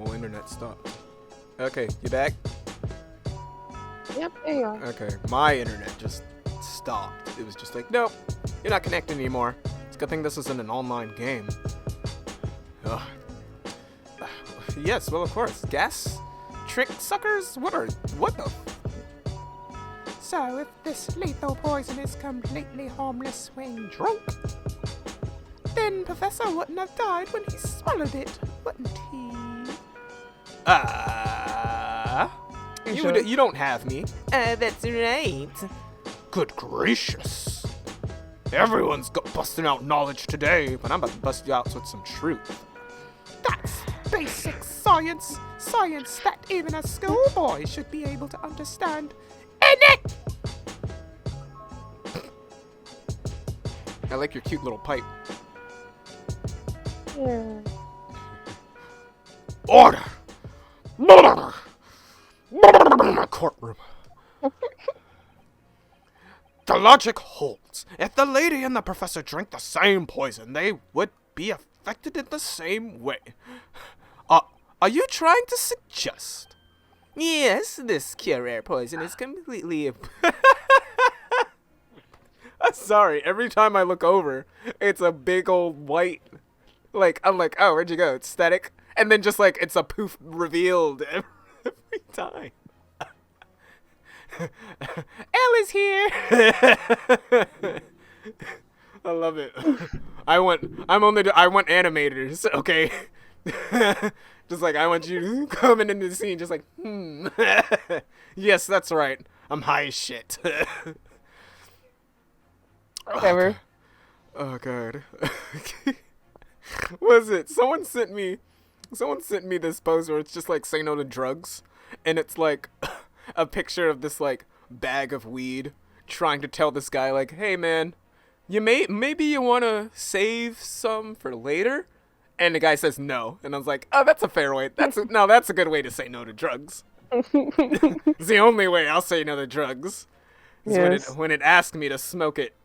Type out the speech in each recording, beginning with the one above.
whole internet stopped. Okay, you back? Yep, there you are. Okay, my internet just stopped. It was just like, nope, you're not connected anymore. It's a good thing this isn't an online game. Ugh. Yes, well, of course. Gas? Trick suckers? What the? So, if this lethal poison is completely harmless when drunk, then Professor wouldn't have died when he swallowed it, wouldn't he? You don't have me. That's right. Good gracious. Everyone's busting out knowledge today, but I'm about to bust you out with some truth. That's basic science. Science that even a schoolboy should be able to understand. Isn't it? I like your cute little pipe. Yeah. Order! Courtroom. The logic holds. If the lady and the professor drink the same poison, they would be affected in the same way. Are you trying to suggest? Yes, this cure poison is completely... Sorry, every time I look over, it's a big old white... I'm like, oh, where'd you go? It's static. And then just like, it's a poof revealed every time. Elle is here. I love it. I want animators, okay? Just like, I want you coming into the scene, just like, Yes, that's right. I'm high as shit. Whatever. Oh, God. Was it? Someone sent me this post where it's just like, say no to drugs. And it's like a picture of this like bag of weed trying to tell this guy like, hey man, maybe you want to save some for later. And the guy says no. And I was like, oh, that's a fair way. That's a good way to say no to drugs. It's the only way I'll say no to drugs. Is Yes. when it asks me to smoke it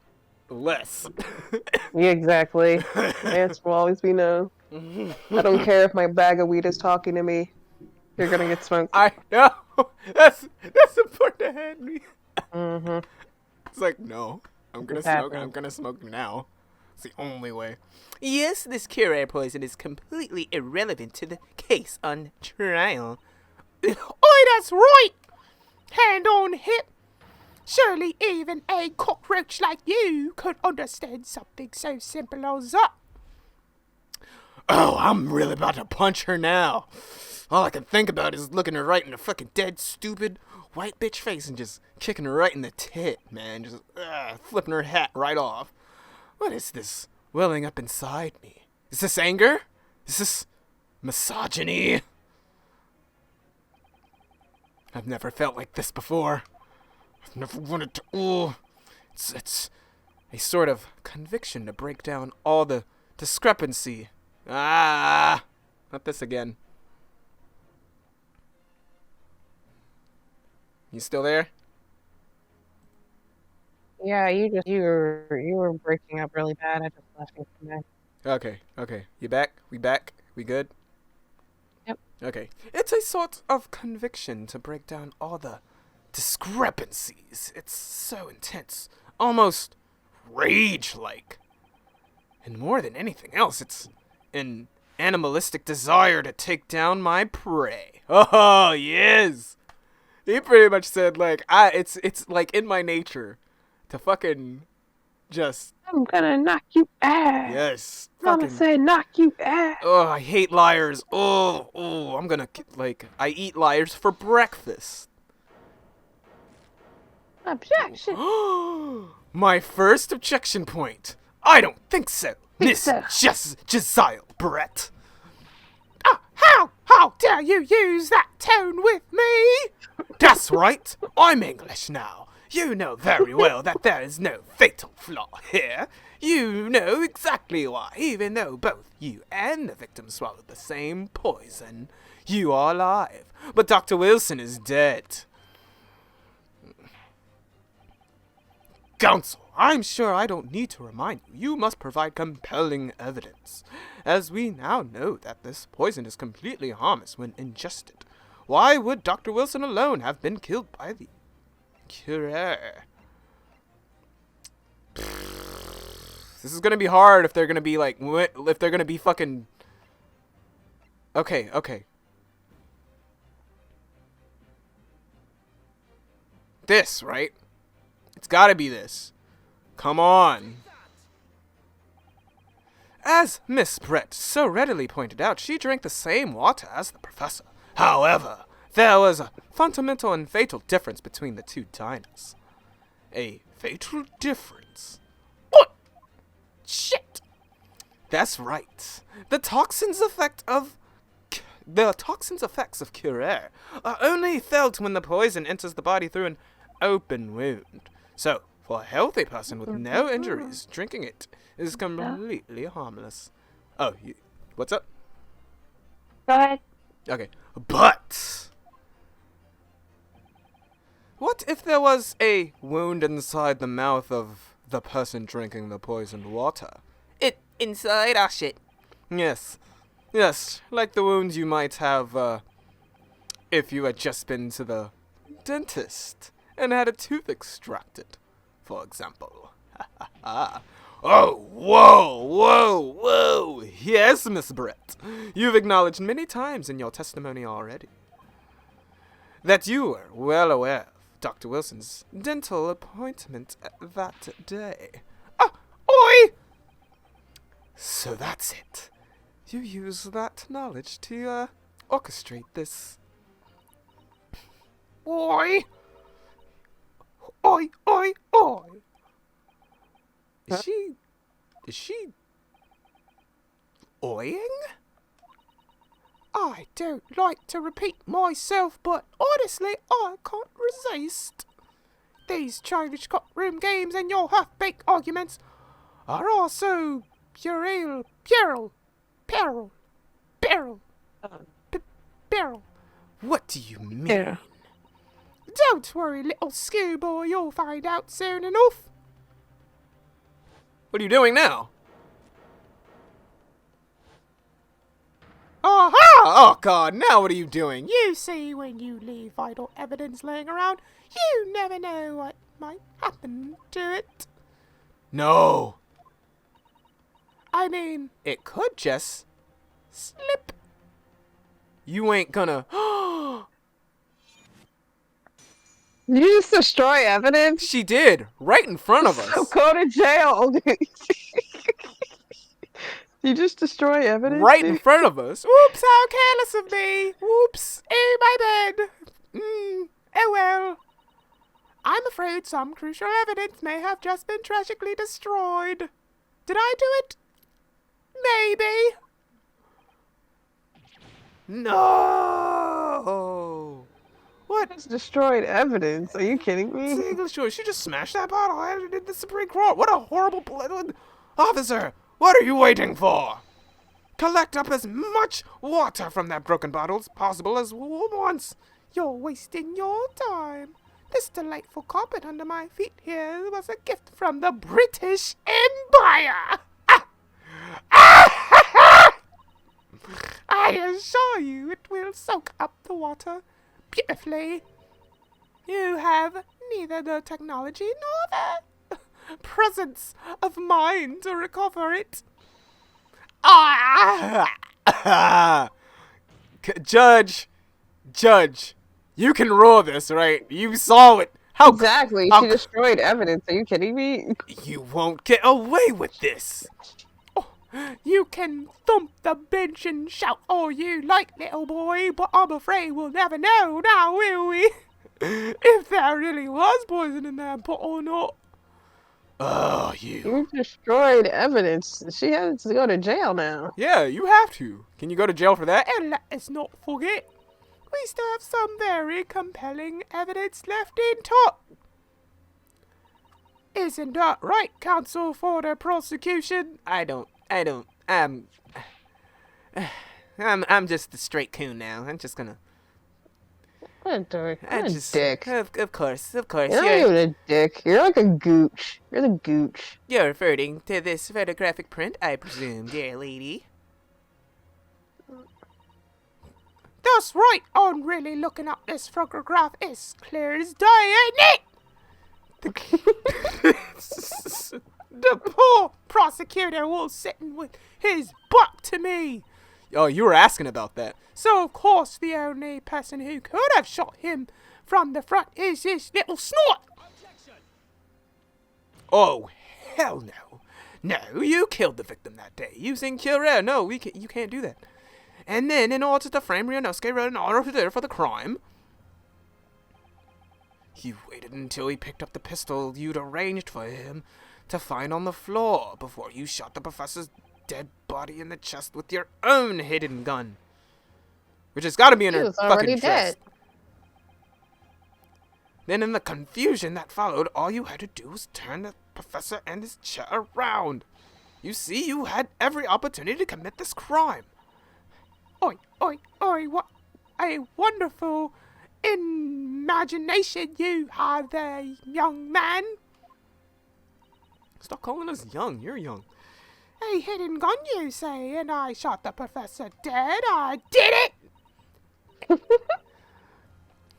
less. Yeah, exactly. The answer will always be no. I don't care if my bag of weed is talking to me. You're gonna get smoked. I know. That's the part that had me. Mm-hmm. It's like, no, I'm gonna It's smoke. happening. I'm gonna smoke now. It's the only way. Yes, this cure poison is completely irrelevant to the case on trial. Oi, that's right! Hand on hip. Surely even a cockroach like you could understand something so simple as that. Oh, I'm really about to punch her now. All I can think about is looking her right in the fucking dead, stupid white bitch face and just kicking her right in the tit, man. Just flipping her hat right off. What is this welling up inside me? Is this anger? Is this misogyny? I've never felt like this before. I've never wanted to. Oh, it's a sort of conviction to break down all the discrepancy. Not this again. You still there? Yeah, you were breaking up really bad. I just left you from there. Okay. You back? We back? We good? Yep. Okay. It's a sort of conviction to break down all the discrepancies. It's so intense. Almost rage-like. And more than anything else, it's an animalistic desire to take down my prey. Oh, yes! He pretty much said, like, it's like in my nature to fucking just... I'm gonna knock you ass. Yes. Mama Fucking... said knock you ass. Oh, I hate liars. Oh, I'm gonna, like, I eat liars for breakfast. Objection. My first objection point. I don't think so, Miss so. Jezile Brett. How dare you use that tone with me? That's right. I'm English now. You know very well that there is no fatal flaw here. You know exactly why, even though both you and the victim swallowed the same poison. You are alive, but Dr. Wilson is dead. Counsel, I'm sure I don't need to remind you. You must provide compelling evidence, as we now know that this poison is completely harmless when ingested. Why would Dr. Wilson alone have been killed by the Curer? This is gonna be hard if they're gonna be like, if they're gonna be fucking... Okay. This, right? It's gotta be this. Come on. As Miss Brett so readily pointed out, she drank the same water as the professor. However, there was a fundamental and fatal difference between the two diners. A fatal difference? What? Shit! That's right. The toxin's effects of Curer are only felt when the poison enters the body through an open wound. So, for a healthy person with no injuries, drinking it is completely harmless. Oh, what's up? Go ahead. Okay, but what if there was a wound inside the mouth of the person drinking the poisoned water? Inside our shit. Yes, like the wounds you might have if you had just been to the dentist and had a tooth extracted, for example. Oh, whoa. Yes, Miss Brett. You've acknowledged many times in your testimony already that you were well aware of Dr. Wilson's dental appointment that day. Oi! So that's it. You use that knowledge to, orchestrate this. Oi! Is she oying? I don't like to repeat myself, but honestly, I can't resist. These childish courtroom games and your half-baked arguments are all so puerile. What do you mean? Yeah. Don't worry, little schoolboy, you'll find out soon enough. What are you doing now? Aha! Oh god, now what are you doing? You see, when you leave vital evidence laying around, you never know what might happen to it. No. I mean, It could just slip. You ain't gonna... You just destroy evidence? She did, right in front of So us. go to jail. You just destroy evidence? Right in dude? front of us. whoops, how careless of me. Whoops, oh my bad. Oh well. I'm afraid some crucial evidence may have just been tragically destroyed. Did I do it? Maybe. No. What? It's destroyed evidence. Are you kidding me? English, she just smashed that bottle and did the Supreme Court. What a horrible... Officer, what are you waiting for? Collect up as much water from that broken bottle as possible as once. You're wasting your time. This delightful carpet under my feet here was a gift from the British Empire. I assure you it will soak up the water beautifully. You have neither the technology nor the presence of mind to recover it. Judge, you can roll this, right? You saw it. How Exactly. how- She destroyed evidence. Are you kidding me? You won't get away with this. You can thump the bench and shout all you like, little boy, but I'm afraid we'll never know now, will we? If there really was poison in that pot or not. Oh, you. You destroyed evidence. She has to go to jail now. Yeah, you have to. Can you go to jail for that? And let us not forget, we still have some very compelling evidence left in top. Isn't that right, counsel for the prosecution? I'm just a straight coon now. I'm just gonna... What a dick. I What a just, dick. of course, You're not even a dick. You're like a gooch. You're the gooch. You're referring to this photographic print, I presume, dear lady. That's right. I'm really looking at this photograph. It's clear as day, ain't it? The poor prosecutor was sitting with his butt to me. Oh, you were asking about that. So, of course, the only person who could have shot him from the front is this little snort. Oh, hell no. No, you killed the victim that day using Killa. No, you can't do that. And then, in order to frame Ryunosuke, wrote an order for the crime. You waited until he picked up the pistol you'd arranged for him to find on the floor before you shot the professor's dead body in the chest with your own hidden gun. Which has got to be in He her was already fucking chest. dead. Then in the confusion that followed, all you had to do was turn the professor and his chair around. You see, you had every opportunity to commit this crime. Oi, oi, oi, what a wonderful imagination you have there, young man. Stop calling us young. You're young. A hidden gun, you say, and I shot the professor dead. I did it!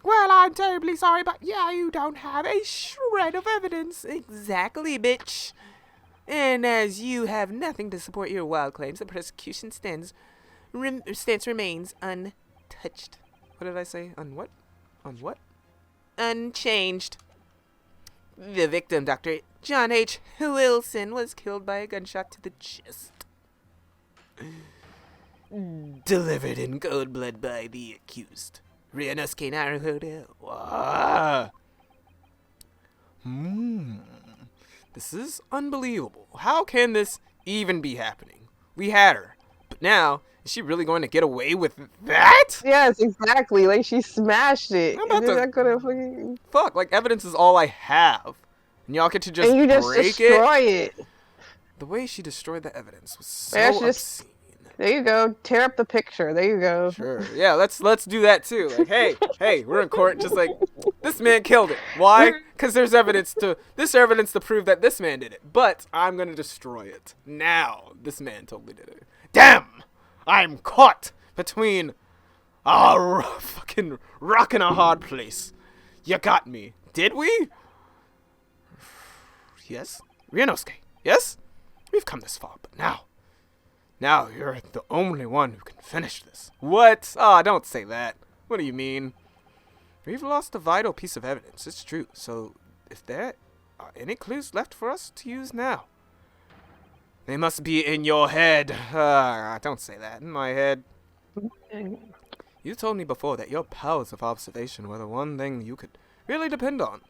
Well, I'm terribly sorry, but yeah, you don't have a shred of evidence. Exactly, bitch. And as you have nothing to support your wild claims, the prosecution stance remains untouched. What did I say? On what? Unchanged. The victim, Dr. John H. Wilson, was killed by a gunshot to the chest. Delivered in cold blood by the accused, Ryunosuke Naruhodo. This is unbelievable. How can this even be happening? We had her, but now, is she really going to get away with that? Yes, exactly. Like, she smashed it. I'm about And then to- that could have fucking... Fuck, like, evidence is all I have. And y'all get to just And you just break destroy it. The way she destroyed the evidence was so Yeah, she just- obscene. There you go. Tear up the picture. There you go. Sure. Yeah, let's do that too. Like, hey, we're in court. Just like, this man killed it. Why? Because there's evidence to prove that this man did it. But I'm gonna destroy it. Now, this man totally did it. Damn! I'm caught between a fucking rock and a hard place. You got me. Did we? Yes? Ryunosuke. Yes? We've come this far, but now you're the only one who can finish this. What? Ah, don't say that. What do you mean? We've lost a vital piece of evidence. It's true. So, if there are any clues left for us to use now, they must be in your head. Don't say that. In my head. You told me before that your powers of observation were the one thing you could really depend on.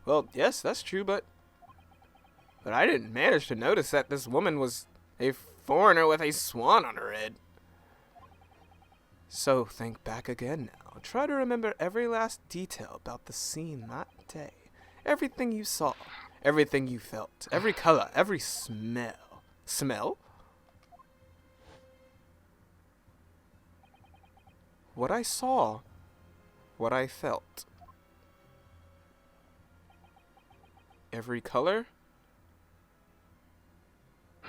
Well, yes, that's true, but I didn't manage to notice that this woman was a foreigner with a swan on her head. So think back again now. Try to remember every last detail about the scene that day. Everything you saw, everything you felt, every color, every smell. Smell? What I saw, what I felt. Every color?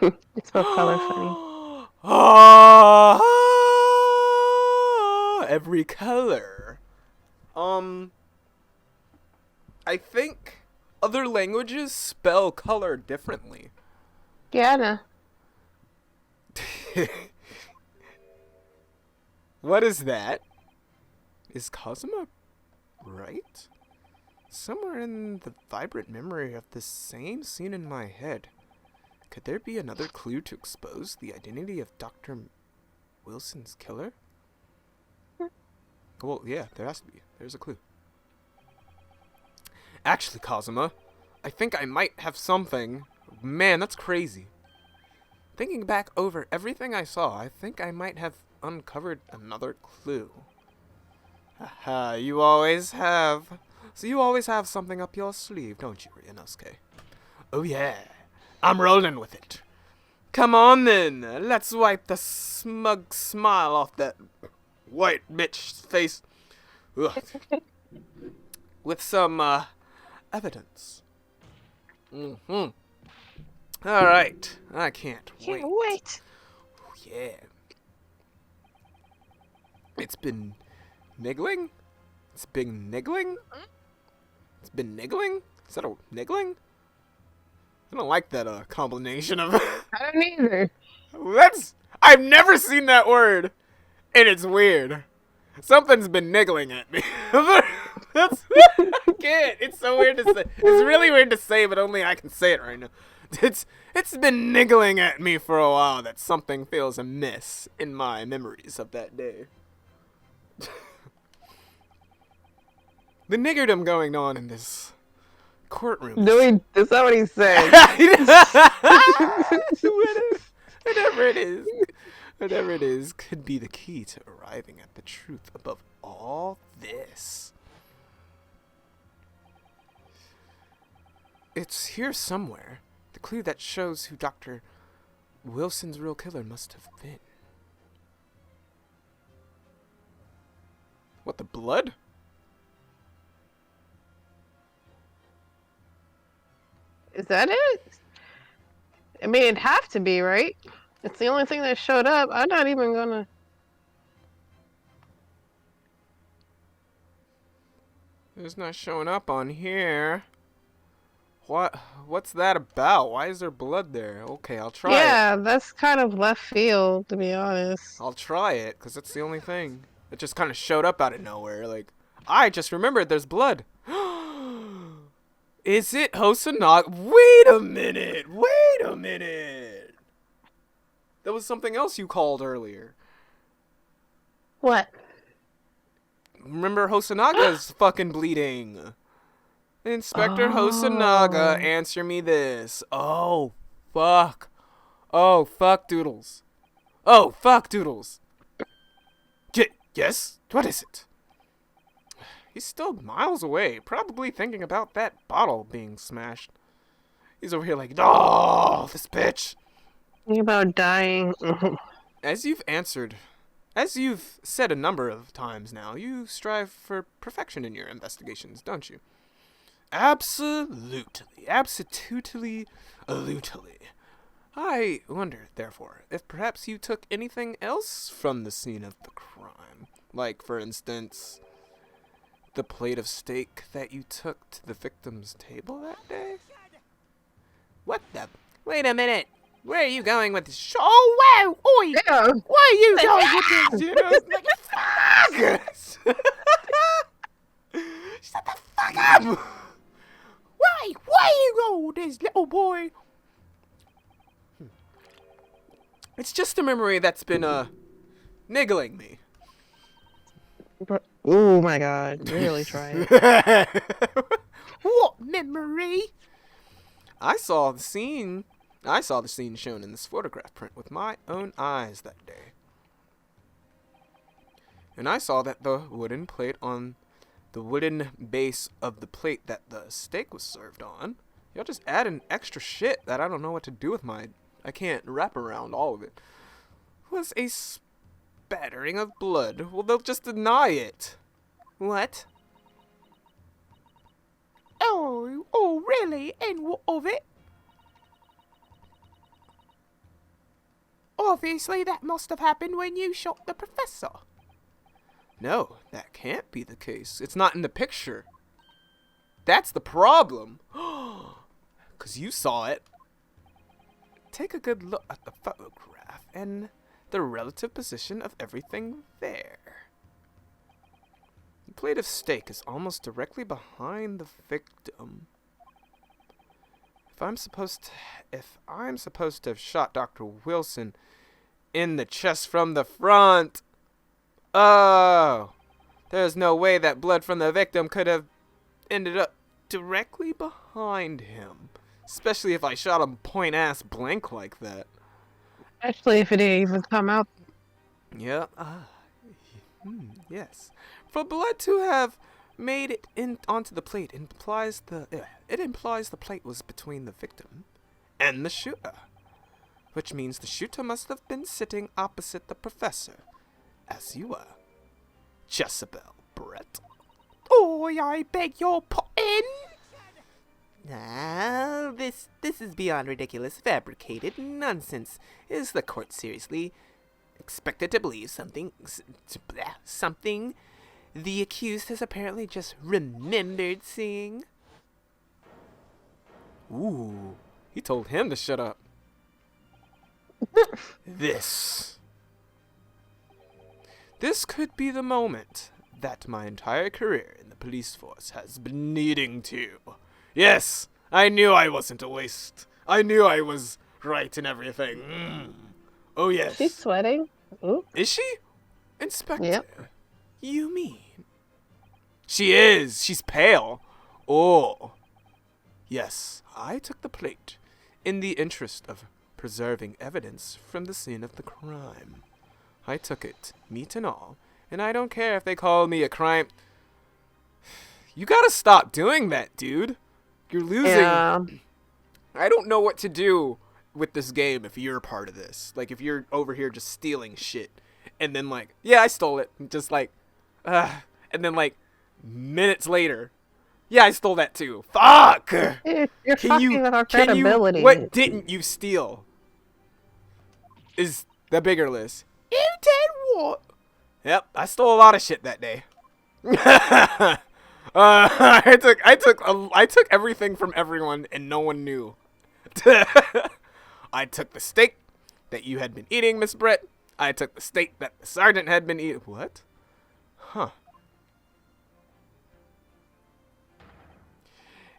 It's so color funny. Every color. I think other languages spell color differently. Yeah, I know. What is that? Is Kazuma right? Somewhere in the vibrant memory of this same scene in my head, could there be another clue to expose the identity of Dr. Wilson's killer? Well, yeah, there has to be. There's a clue. Actually, Kazuma, I think I might have something. Man, that's crazy. Thinking back over everything I saw, I think I might have uncovered another clue. Haha, you always have. So you always have something up your sleeve, don't you, Ryunosuke? Oh yeah, I'm rolling with it. Come on then, let's wipe the smug smile off that white bitch's face. Ugh. with some evidence. Mm-hmm. All right, I can't wait. Can't wait. Yeah. It's been niggling? It's been niggling? It's been niggling? Is that a niggling? I don't like that combination of I don't either. I've never seen that word. And it's weird. Something's been niggling at me. That's I can't. It's so weird to say. It's really weird to say, but only I can say it right now. It's been niggling at me for a while that something feels amiss in my memories of that day. The niggerdom going on in this courtroom. No, that's not what he said. Whatever it is, could be the key to arriving at the truth above all this. It's here somewhere. The clue that shows who Dr. Wilson's real killer must have been. What, the blood? Is that it? I mean, it'd have to be, right? It's the only thing that showed up. I'm not even gonna... It's not showing up on here. What's that about? Why is there blood there? Okay, I'll try it. Yeah, that's kind of left field, to be honest. I'll try it, because it's the only thing. It just kind of showed up out of nowhere. Like, I just remembered there's blood. Is it Hosanag? Wait a minute! Wait a minute! That was something else you called earlier. What? Remember Hosanaga's fucking bleeding. Inspector Hosanaga, answer me this. Oh, fuck. Oh, fuck doodles. Oh, fuck doodles. Yes? What is it? He's still miles away, probably thinking about that bottle being smashed. He's over here like, oh, this bitch. Thinking about dying. As you've said a number of times now, you strive for perfection in your investigations, don't you? Absolutely. Absolutely. I wonder, therefore, if perhaps you took anything else from the scene of the crime. Like, for instance, the plate of steak that you took to the victim's table that day? What the? Wait a minute. Where are you going with this? Oh, wow! Oi! Yeah. Where are you going with this? You know, like, fuck! Shut the fuck up! Why you go, this little boy? It's just a memory that's been, niggling me. Oh my god, really trying. What memory? I saw the scene shown in this photograph print with my own eyes that day. And I saw that the wooden plate on the wooden base of the plate that the steak was served on, y'all just add in extra shit that I don't know what to do with I can't wrap around all of it, was a spattering of blood. Well, they'll just deny it. What? Oh, really? And what of it? Obviously, that must have happened when you shot the professor. No, that can't be the case. It's not in the picture. That's the problem. 'Cause you saw it. Take a good look at the photograph and the relative position of everything there. The plate of steak is almost directly behind the victim. If I'm supposed to have shot Dr. Wilson in the chest from the front, oh, there's no way that blood from the victim could have ended up directly behind him. Especially if I shot him point-ass blank like that. Especially if it didn't even come out. Yeah, yes. For blood to have made it onto the plate implies the plate was between the victim and the shooter. Which means the shooter must have been sitting opposite the professor, as you were, Jezebel Brett. Oi, I beg your pardon. Ah, this is beyond ridiculous, fabricated nonsense. Is the court seriously expected to believe something the accused has apparently just remembered seeing? Ooh, he told him to shut up. This could be the moment that my entire career in the police force has been needing to. Yes, I knew I wasn't a waste. I knew I was right in everything. Oh, yes. She's sweating. Ooh. Is she? Inspector. Yep. You mean? She is. She's pale. Oh. Yes, I took the plate in the interest of preserving evidence from the scene of the crime. I took it, meat and all, and I don't care if they call me a crime. You gotta stop doing that, dude. You're losing. Yeah. I don't know what to do with this game if you're a part of this. Like, if you're over here just stealing shit, and then like, yeah, I stole it. Just like, and then like, minutes later, yeah, I stole that too. Fuck! You're fucking with our credibility. What didn't you steal? Is the bigger list. You did what? Yep, I stole a lot of shit that day. I took everything from everyone and no one knew. I took the steak that you had been eating, Miss Brett. I took the steak that the sergeant had been eating. What? Huh.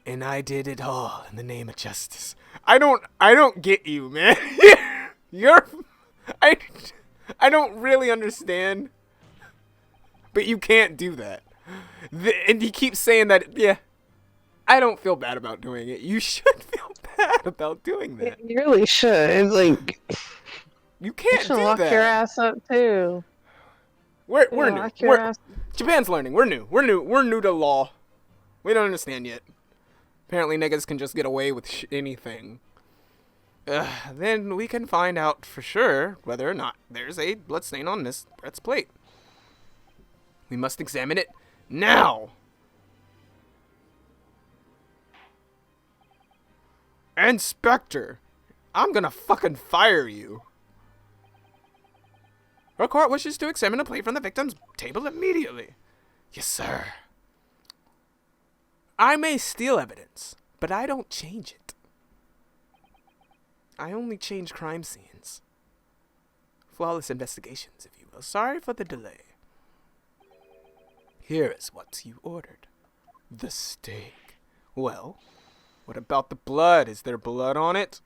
And I did it all in the name of justice. I don't get you, man. I don't really understand. But you can't do that. And he keeps saying that, yeah, I don't feel bad about doing it. You should feel bad about doing that. You really should. Like, You can't you should do lock that. your ass up too. We're Yeah, new. lock your ass. Japan's learning. We're new. We're new to law. We don't understand yet. Apparently niggas can just get away with anything. Then we can find out for sure whether or not there's a blood stain on Miss Brett's plate. We must examine it now. Inspector, I'm gonna fucking fire you. Our court wishes to examine a plate from the victim's table immediately. Yes, sir. I may steal evidence, but I don't change it. I only change crime scenes. Flawless investigations, if you will. Sorry for the delay. Here is what you ordered. The steak. Well, what about the blood? Is there blood on it?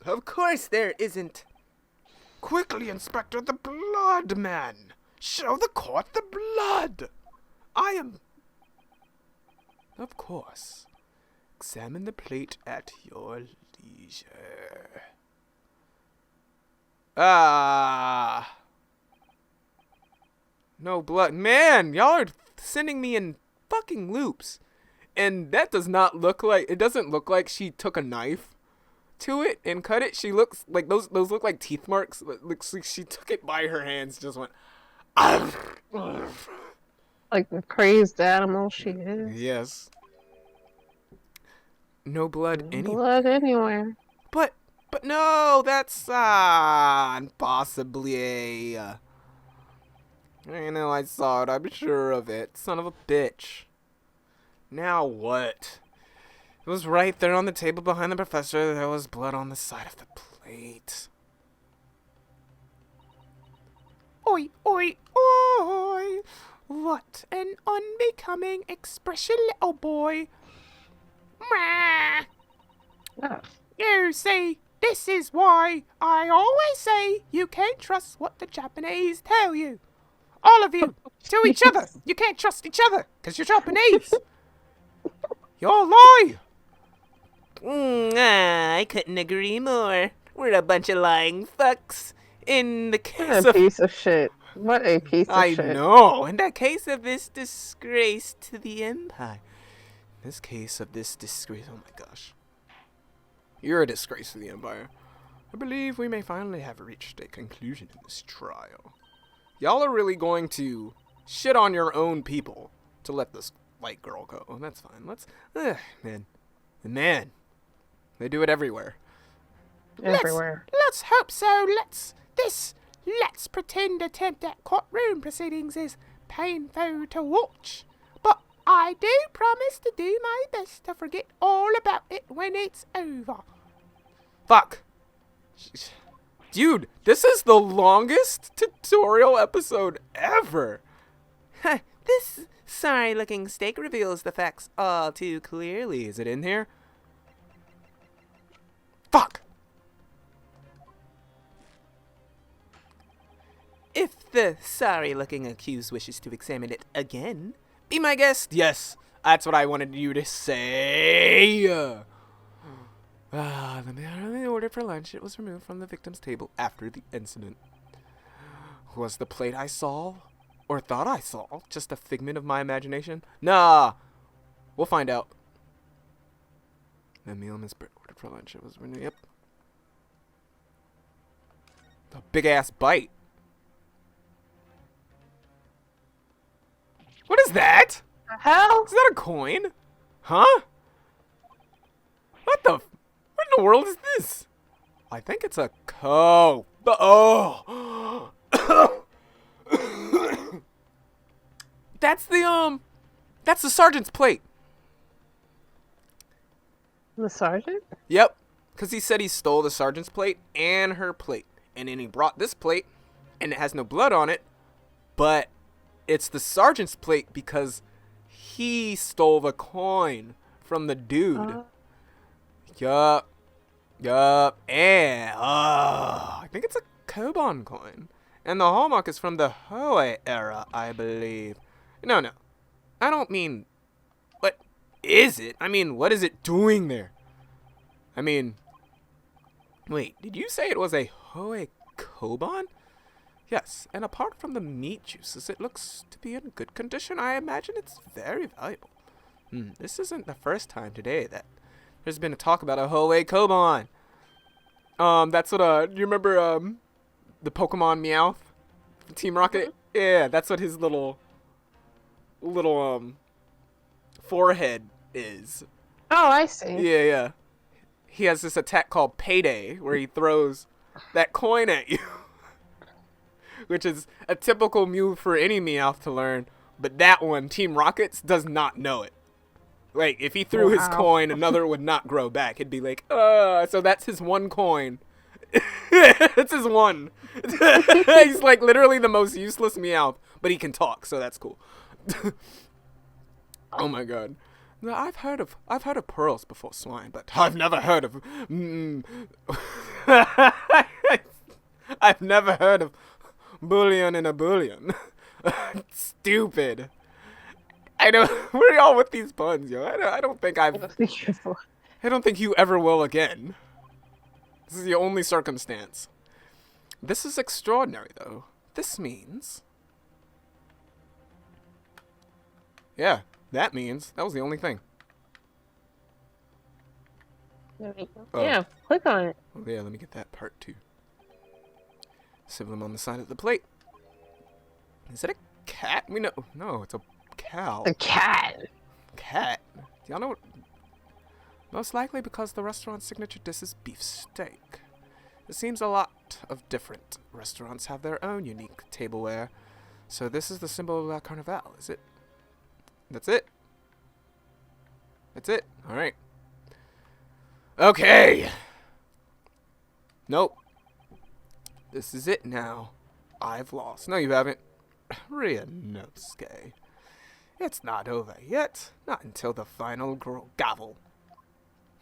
Of course there isn't. Quickly, Inspector, the blood, man. Show the court the blood. I am... Of course. Examine the plate at your leisure. Ah. No blood. Man, y'all are sending me in fucking loops. And that does not look like... It doesn't look like she took a knife to it and cut it. She looks like... Those look like teeth marks. It looks like she took it by her hands, just went... Like the crazed animal she is. Yes. No blood anywhere. Blood anywhere. But no, that's possibly a... I know I saw it, I'm sure of it. Son of a bitch. Now what? It was right there on the table behind the professor. There was blood on the side of the plate. Oi, oi, oi! What an unbecoming expression, little boy. Mwah. Oh. You see, this is why I always say you can't trust what the Japanese tell you. All of you, to each other. You can't trust each other, because you're Japanese. You'll lie. I couldn't agree more. We're a bunch of lying fucks. In the case What a of... piece of shit. What a piece of I shit. know. In that case of this disgrace to the empire. In this case of this disgrace, oh my gosh. You're a disgrace to the Empire. I believe we may finally have reached a conclusion in this trial. Y'all are really going to shit on your own people to let this light girl go. That's fine. Man. They do it everywhere. Everywhere. Let's hope so. Let's pretend attempt at courtroom proceedings is painful to watch. But I do promise to do my best to forget all about it when it's over. Fuck. Dude, this is the longest tutorial episode ever. This sorry-looking steak reveals the facts all too clearly. Is it in here? Fuck. If the sorry-looking accused wishes to examine it again, Be my guest. Yes, that's what I wanted you to say. The order for lunch, it was removed from the victim's table after the incident. Was the plate I saw, or thought I saw, just a figment of my imagination? Nah. We'll find out. The meal Miss Britt ordered for lunch, it was removed. Yep. The big-ass bite. What is that? The hell? Is that a coin? Huh? What in the world is this? I think it's a oh. That's the sergeant's plate. The sergeant? Yep. Because he said he stole the sergeant's plate and her plate. And then he brought this plate, and it has no blood on it, but it's the sergeant's plate because he stole the coin from the dude. Yup. And I think it's a Koban coin. And the hallmark is from the Hoei era, I believe. No. I don't mean, what is it? I mean, what is it doing there? I mean, wait, did you say it was a Hoei Koban? Yes, and apart from the meat juices, it looks to be in good condition. I imagine it's very valuable. This isn't the first time today that there's been a talk about a Hoei Koban. That's what, you remember, the Pokemon Meowth? Team Rocket? Yeah, that's what his little, forehead is. Oh, I see. Yeah. He has this attack called Payday, where he throws that coin at you. Which is a typical move for any Meowth to learn, but that one, Team Rockets, does not know it. Like, if he threw his coin, another would not grow back. He'd be like, so that's his one coin. It's his one. He's like literally the most useless Meowth, but he can talk, so that's cool. Oh my god. No, I've heard of pearls before swine, but I've never heard of I've never heard of bullion in a bullion. Stupid. Where are y'all with these puns, yo? I don't think you ever will again. This is the only circumstance. This is extraordinary, though. This means... Yeah, that means that was the only thing. Yeah, click on it. Oh, yeah, let me get that part, too. Symbol on the side of the plate. Is it a cat? No, it's a cow. A cat. Cat? Do y'all know what? Most likely because the restaurant's signature dish is beef steak. It seems a lot of different restaurants have their own unique tableware. So this is the symbol of La Carnival, is it? That's it? That's it? Alright. Okay! Nope. This is it now. I've lost. No, you haven't. Ryunosuke. It's not over yet. Not until the final gavel.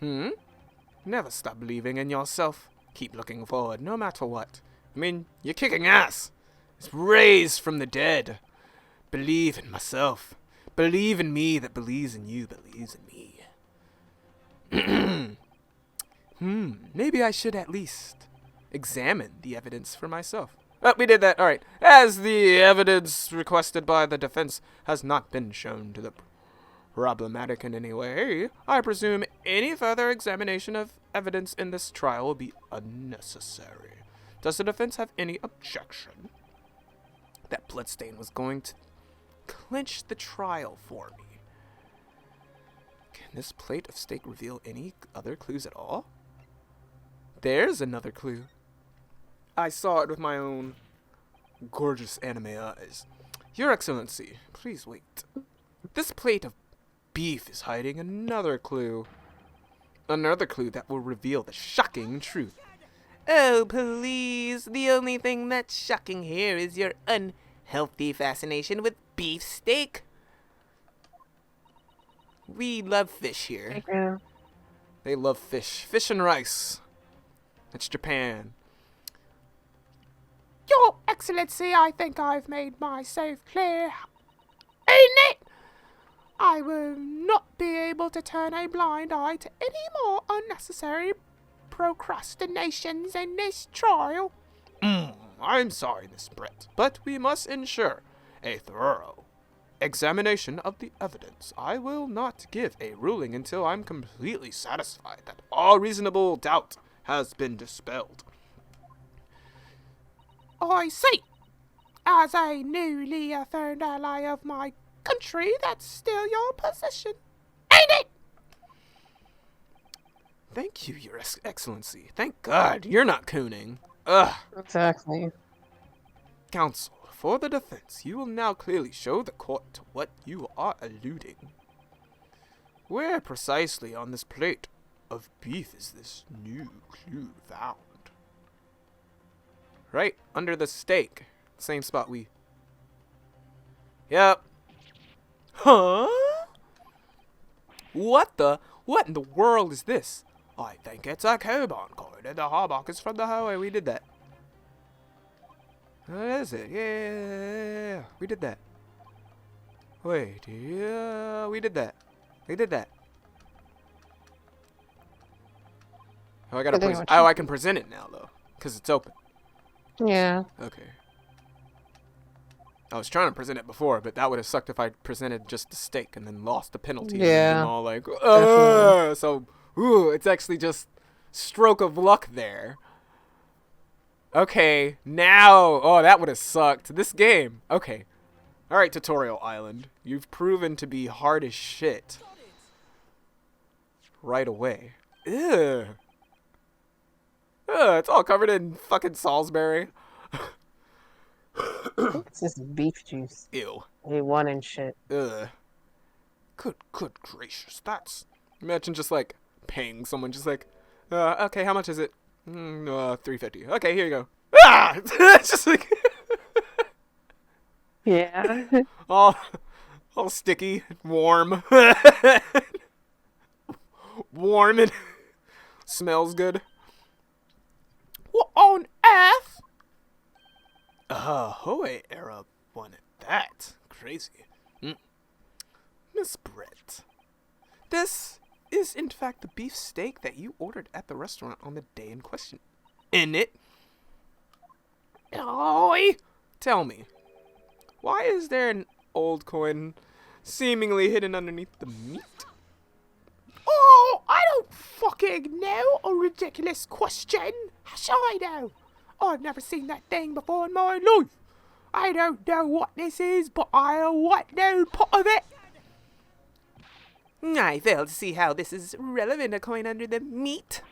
Never stop believing in yourself. Keep looking forward, no matter what. I mean, you're kicking ass. It's raised from the dead. Believe in myself. Believe in me that believes in you, believes in me. Maybe I should at least examine the evidence for myself. Oh, we did that. All right. As the evidence requested by the defense has not been shown to the problematic in any way, I presume any further examination of evidence in this trial will be unnecessary. Does the defense have any objection? That bloodstain was going to clinch the trial for me. Can this plate of steak reveal any other clues at all? There's another clue. I saw it with my own gorgeous anime eyes. Your Excellency, please wait. This plate of beef is hiding another clue. Another clue that will reveal the shocking truth. Oh, please. The only thing that's shocking here is your unhealthy fascination with beefsteak. We love fish here. Yeah. They love fish. Fish and rice. That's Japan. Your Excellency, I think I've made myself clear. Ain't it? I will not be able to turn a blind eye to any more unnecessary procrastinations in this trial. I'm sorry, Miss Brett, but we must ensure a thorough examination of the evidence. I will not give a ruling until I'm completely satisfied that all reasonable doubt has been dispelled. I see. As a newly affirmed ally of my country, that's still your position. Ain't it? Thank you, Your Excellency. Thank God you're not cooning. Ugh. Exactly. Counsel, for the defense, you will now clearly show the court to what you are alluding. Where precisely on this plate of beef is this new clue found? Right under the steak. Same spot we... Yep. Huh? What in the world is this? I think it's a Koban coin and the harbok is from the highway. We did that. What is it? Yeah, we did that. Wait, yeah, we did that. We did that. Oh, I can present it now though, because it's open. Yeah. Okay. I was trying to present it before, but that would have sucked if I presented just the steak and then lost the penalty. Yeah. And all like, so, it's actually just stroke of luck there. Okay, now, that would have sucked. This game, okay. All right, Tutorial Island, you've proven to be hard as shit. Right away. Ew. It's all covered in fucking Salisbury. This is beef juice. Ew. A1 and shit. Ugh. Good gracious. That's... Imagine just, like, paying someone just like, okay, how much is it? $3.50. Okay, here you go. Ah! It's just like... Yeah. all sticky, warm. Warm and smells good. What on earth? Hoey era wanted that. Crazy. Miss Brett, this is in fact the beef steak that you ordered at the restaurant on the day in question. In it? Oi! Tell me, why is there an old coin seemingly hidden underneath the meat? Oh, I don't fucking know. A ridiculous question. How shall I know? I've never seen that thing before in my life. I don't know what this is, but I want no part of it. I fail to see how this is relevant, a coin under the meat.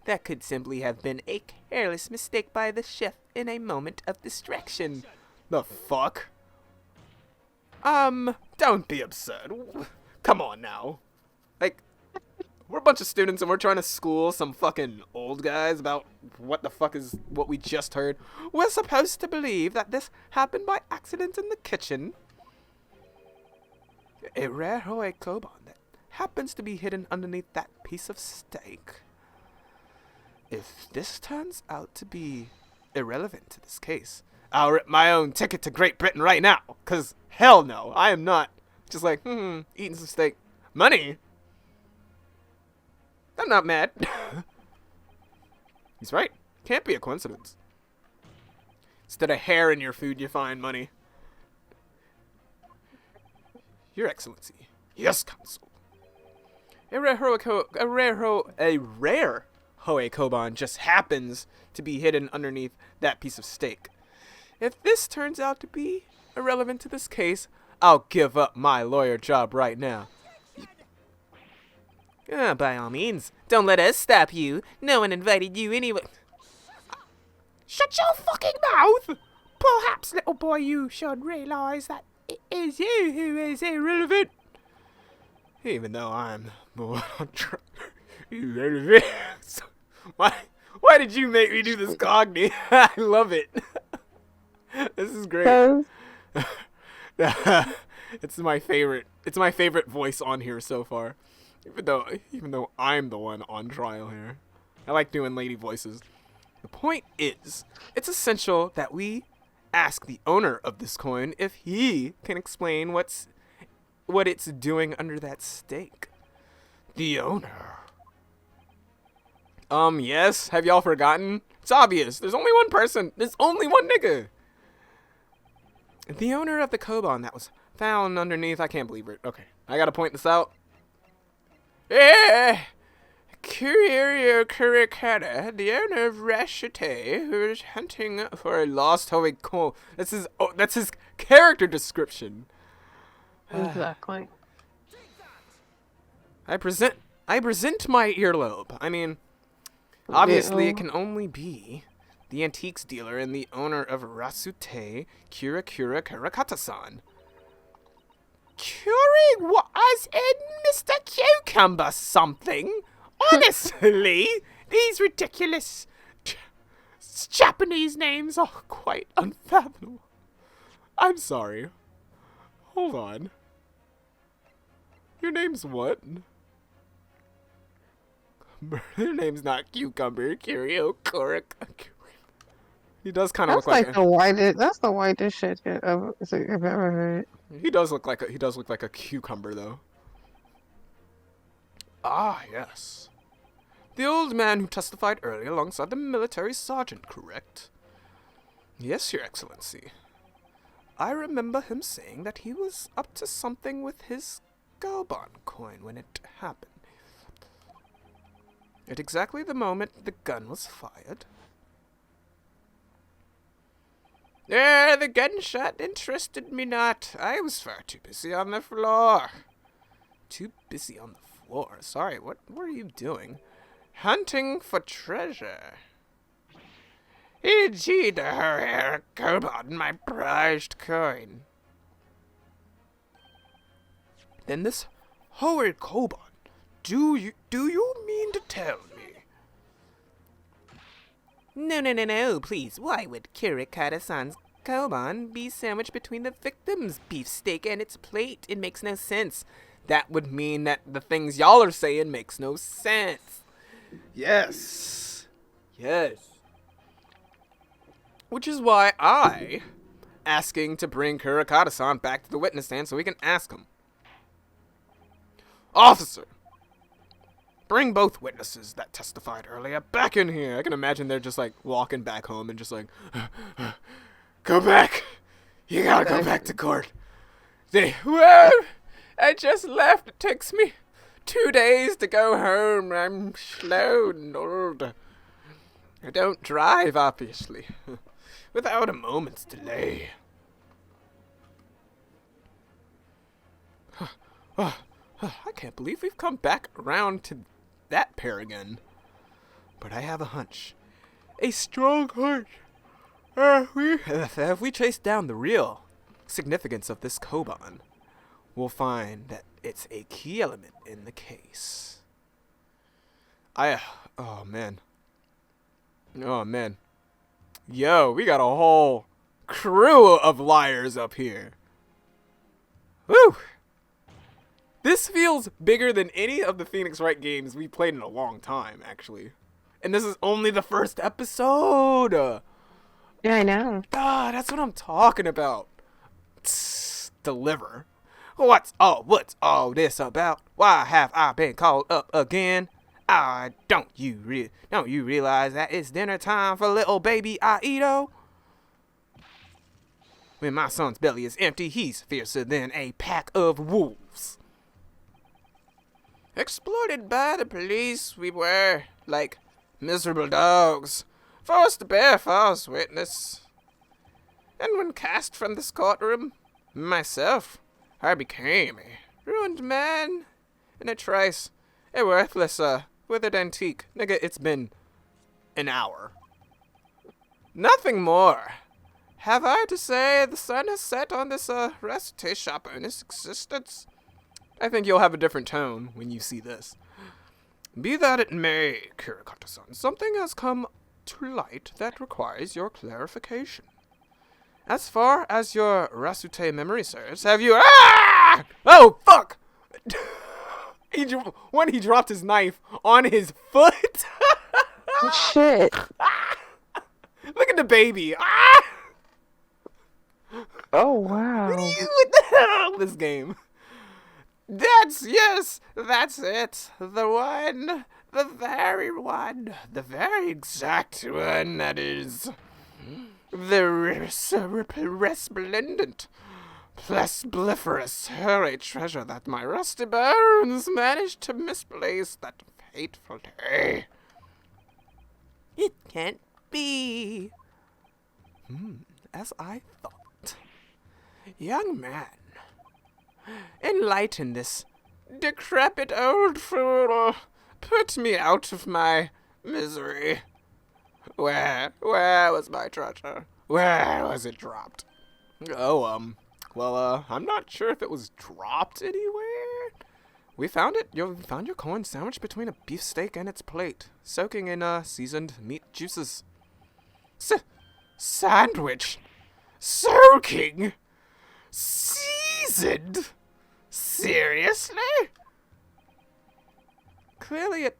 That could simply have been a careless mistake by the chef in a moment of distraction. The fuck? Don't be absurd. Come on now. Like, we're a bunch of students and we're trying to school some fucking old guys about what the fuck is what we just heard. We're supposed to believe that this happened by accident in the kitchen. A rare Hoei Koban that happens to be hidden underneath that piece of steak. If this turns out to be irrelevant to this case, I'll rip my own ticket to Great Britain right now. 'Cause hell no, I am not just like, eating some steak. Money? I'm not mad. He's right. Can't be a coincidence. Instead of hair in your food, you find money. Your Excellency. Yes, Consul. A rare Hoei Koban just happens to be hidden underneath that piece of steak. If this turns out to be irrelevant to this case, I'll give up my lawyer job right now. By all means, don't let us stop you. No one invited you anyway. Shut your fucking mouth! Perhaps, little boy, you should realize that it is you who is irrelevant. Even though I'm the one on trial. Irrelevant. Why did you make me do this, Cogni? I love it. This is great. 'Cause It's my favorite voice on here so far. Even though I'm the one on trial here. I like doing lady voices. The point is, it's essential that we ask the owner of this coin if he can explain what it's doing under that stake. The owner. Yes? Have y'all forgotten? It's obvious. There's only one person. There's only one nigga. The owner of the Koban that was found underneath. I can't believe it. Okay. I gotta point this out. Curio Curicata, the owner of Rashite, who is hunting for a lost holy coin. That's his character description. exactly. I present my earlobe. I mean, obviously it can only be the antiques dealer and the owner of Rasute Kura Karakata-san. Curing was in Mr. Cucumber something. Honestly, these ridiculous Japanese names are quite unfathomable. I'm sorry. Hold on. Your name's what? Your name's not Cucumber. Curio Kurik. He does kind of That's look like the whitest. That's the whitest shit I've ever heard. He does look like a cucumber, though. Ah, yes. The old man who testified earlier alongside the military sergeant, correct? Yes, Your Excellency. I remember him saying that he was up to something with his Galban coin when it happened. At exactly the moment the gun was fired. The gunshot interested me not. I was far too busy on the floor. Too busy on the floor? Sorry, what were you doing? Hunting for treasure. Indeed, her Koban, my prized coin. Then this Howard Koban, do you mean to tell me? No, please. Why would Kurikata-san's Koban be sandwiched between the victim's beefsteak and its plate? It makes no sense. That would mean that the things y'all are saying makes no sense. Yes. Which is why I asking to bring Kurikata-san back to the witness stand so we can ask him. Officer, bring both witnesses that testified earlier back in here. I can imagine they're just like walking back home and just like, go back. You gotta go back to court. Well, I just left. It takes me 2 days to go home. I'm slow and old. I don't drive, obviously. Without a moment's delay. I can't believe we've come back around to that pair again. But I have a hunch. A strong hunch. If we trace down the real significance of this Koban, we'll find that it's a key element in the case. Oh man. Yo, we got a whole crew of liars up here. Woo! This feels bigger than any of the Phoenix Wright games we played in a long time, actually. And this is only the first episode. Yeah, I know. That's what I'm talking about. Deliver. What's all this about? Why have I been called up again? Don't you realize that it's dinner time for little baby Aido? When my son's belly is empty, he's fiercer than a pack of wolves. Exploited by the police, we were like miserable dogs, forced to bear false witness. And when cast from this courtroom, myself, I became a ruined man in a trice. A worthless, withered antique. Nigga, it's been an hour. Nothing more. Have I to say the sun has set on this, recipe shop owner's existence? I think you'll have a different tone when you see this. Be that it may, Kirikata-san, something has come to light that requires your clarification. As far as your Rasute memory serves, have you... Ah! Oh, fuck! He dropped his knife on his foot. Shit. Look at the baby. Ah! Oh, wow. What the hell? This game. That's it. The one. The very one. The very exact one, that is. The resplendent, plasbliferous, hairy treasure that my rusty bones managed to misplace that fateful day. It can't be. As I thought. Young man, enlighten this decrepit old fool. Put me out of my misery. Where was my treasure? Where was it dropped? Oh, well, I'm not sure if it was dropped anywhere. We found it. You found your coin sandwiched between a beefsteak and its plate, soaking in, seasoned meat juices. Sandwich? Soaking? Seasoned? Seriously? Clearly it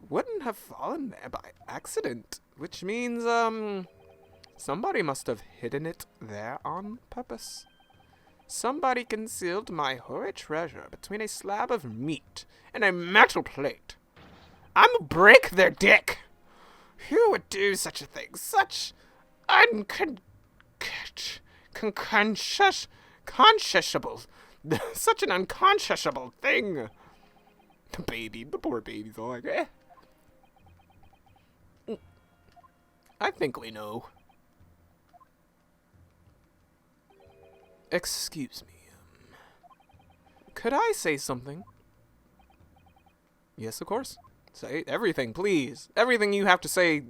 wouldn't have fallen there by accident, which means, somebody must have hidden it there on purpose. Somebody concealed my horrid treasure between a slab of meat and a metal plate. I'ma break their dick! Who would do such a thing? Such conscious, such an unconscionable thing. The poor baby's all like, eh. I think we know. Excuse me, could I say something? Yes, of course. Say everything, please. Everything you have to say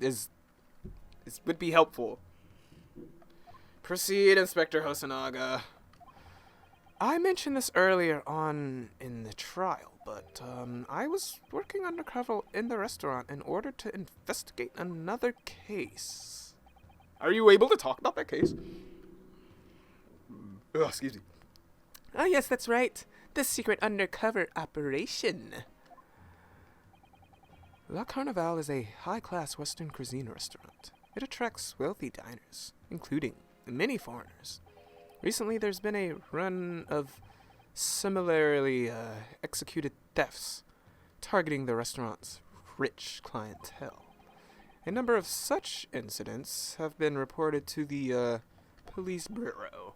would be helpful. Proceed, Inspector Hosonaga. I mentioned this earlier on in the trial, but I was working undercover in the restaurant in order to investigate another case. Are you able to talk about that case? Oh, excuse me. Oh, yes, that's right. The secret undercover operation. La Carnival is a high-class Western cuisine restaurant. It attracts wealthy diners, including many foreigners. Recently, there's been a run of similarly executed thefts targeting the restaurant's rich clientele. A number of such incidents have been reported to the police bureau.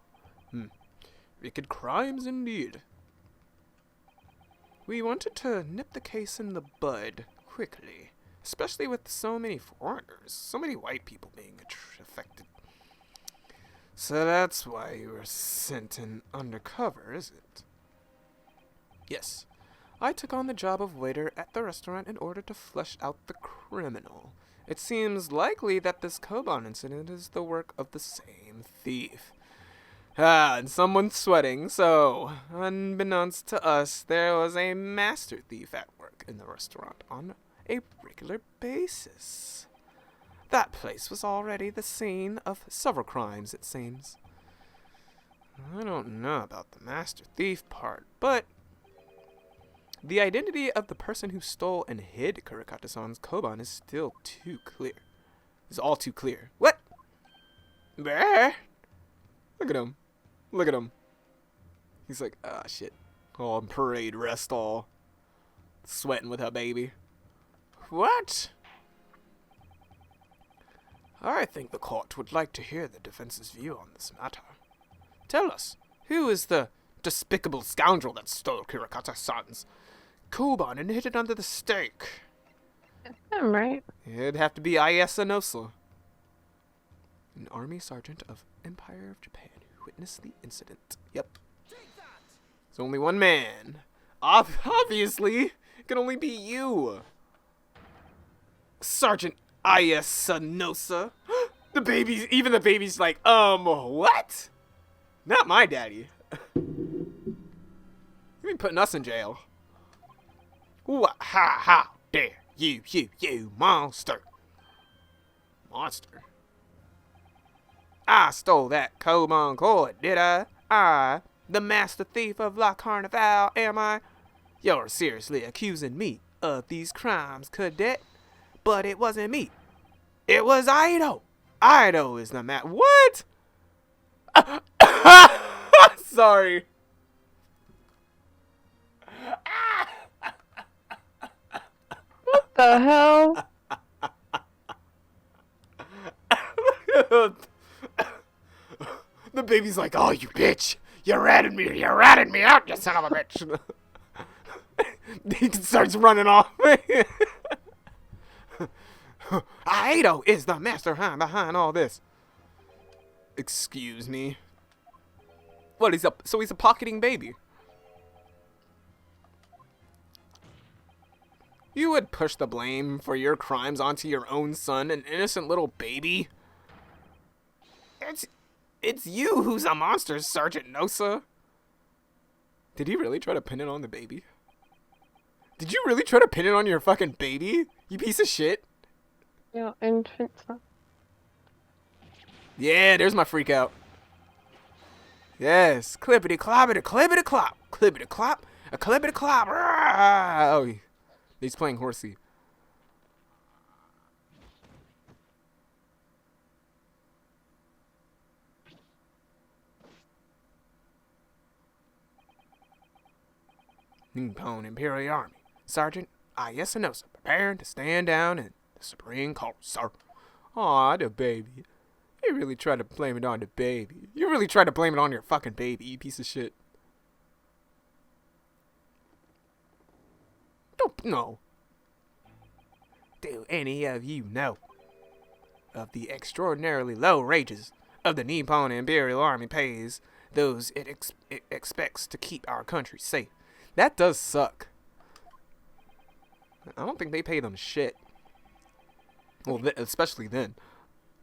Wicked crimes indeed. We wanted to nip the case in the bud quickly, especially with so many foreigners, so many white people being affected. So that's why you were sent in undercover, is it? Yes. I took on the job of waiter at the restaurant in order to flesh out the criminal. It seems likely that this Koban incident is the work of the same thief. And someone's sweating, so, unbeknownst to us, there was a master thief at work in the restaurant on a regular basis. That place was already the scene of several crimes, it seems. I don't know about the master thief part, but the identity of the person who stole and hid Kurikata-san's Koban is still too clear. It's all too clear. What? Bear? Look at him. Look at him. He's like, ah, shit. All on parade rest, all sweating with her baby. What? I think the court would like to hear the defense's view on this matter. Tell us, who is the despicable scoundrel that stole Kurikata-san's Koban and hid it under the steak? I'm right. It'd have to be Ayasa Nosa. an army sergeant of Empire of Japan who witnessed the incident. Yep. There's only one man. Obviously, it can only be you. Sergeant Ayasanosa. Even the baby's like, what? Not my daddy. You mean putting us in jail? How dare you monster. Monster? I stole that Koban cord, did I? I, the master thief of La Carnival, am I? You're seriously accusing me of these crimes, cadet? But it wasn't me. It was Ido. Ido is the man. What? Sorry. What the hell? The baby's like, oh, you bitch. You ratted me out, you son of a bitch. He starts running off. Aido is the mastermind behind all this. Excuse me. What, he's a pocketing baby. You would push the blame for your crimes onto your own son, an innocent little baby? It's you who's a monster, Sergeant Nosa. Did he really try to pin it on the baby? Did you really try to pin it on your fucking baby? You piece of shit. Yeah, infant. Yeah, there's my freak out. Yes, clippity cloppity clippity clop, clippity clop, a clippity clop. Oh, he's playing horsey. Nippon Imperial Army, Sergeant Ayasanosa, preparing to stand down in the Supreme Court, sir. Aw, the baby. You really tried to blame it on the baby. You really tried to blame it on your fucking baby, you piece of shit. Don't know. Do any of you know of the extraordinarily low wages of the Nippon Imperial Army pays those it expects to keep our country safe? That does suck. I don't think they pay them shit. Well, especially then.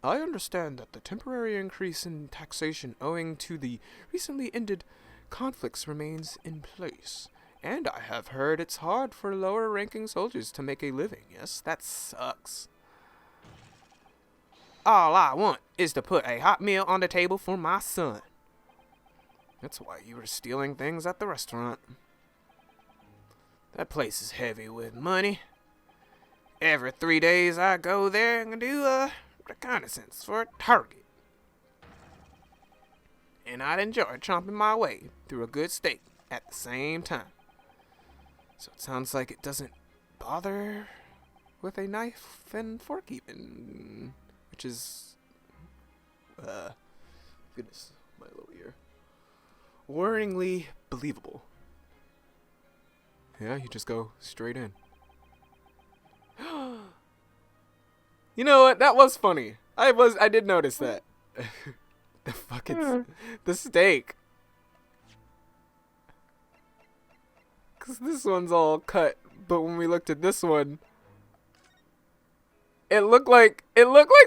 I understand that the temporary increase in taxation owing to the recently ended conflicts remains in place. And I have heard it's hard for lower-ranking soldiers to make a living. Yes, that sucks. All I want is to put a hot meal on the table for my son. That's why you were stealing things at the restaurant. That place is heavy with money. Every 3 days I go there and do a reconnaissance for a target. And I'd enjoy chomping my way through a good steak at the same time. So it sounds like it doesn't bother with a knife and fork even. Which is, goodness, my little ear. Worryingly believable. Yeah, you just go straight in. You know what? That was funny. I did notice that. The fucking the steak. Cause this one's all cut, but when we looked at this one, it looked like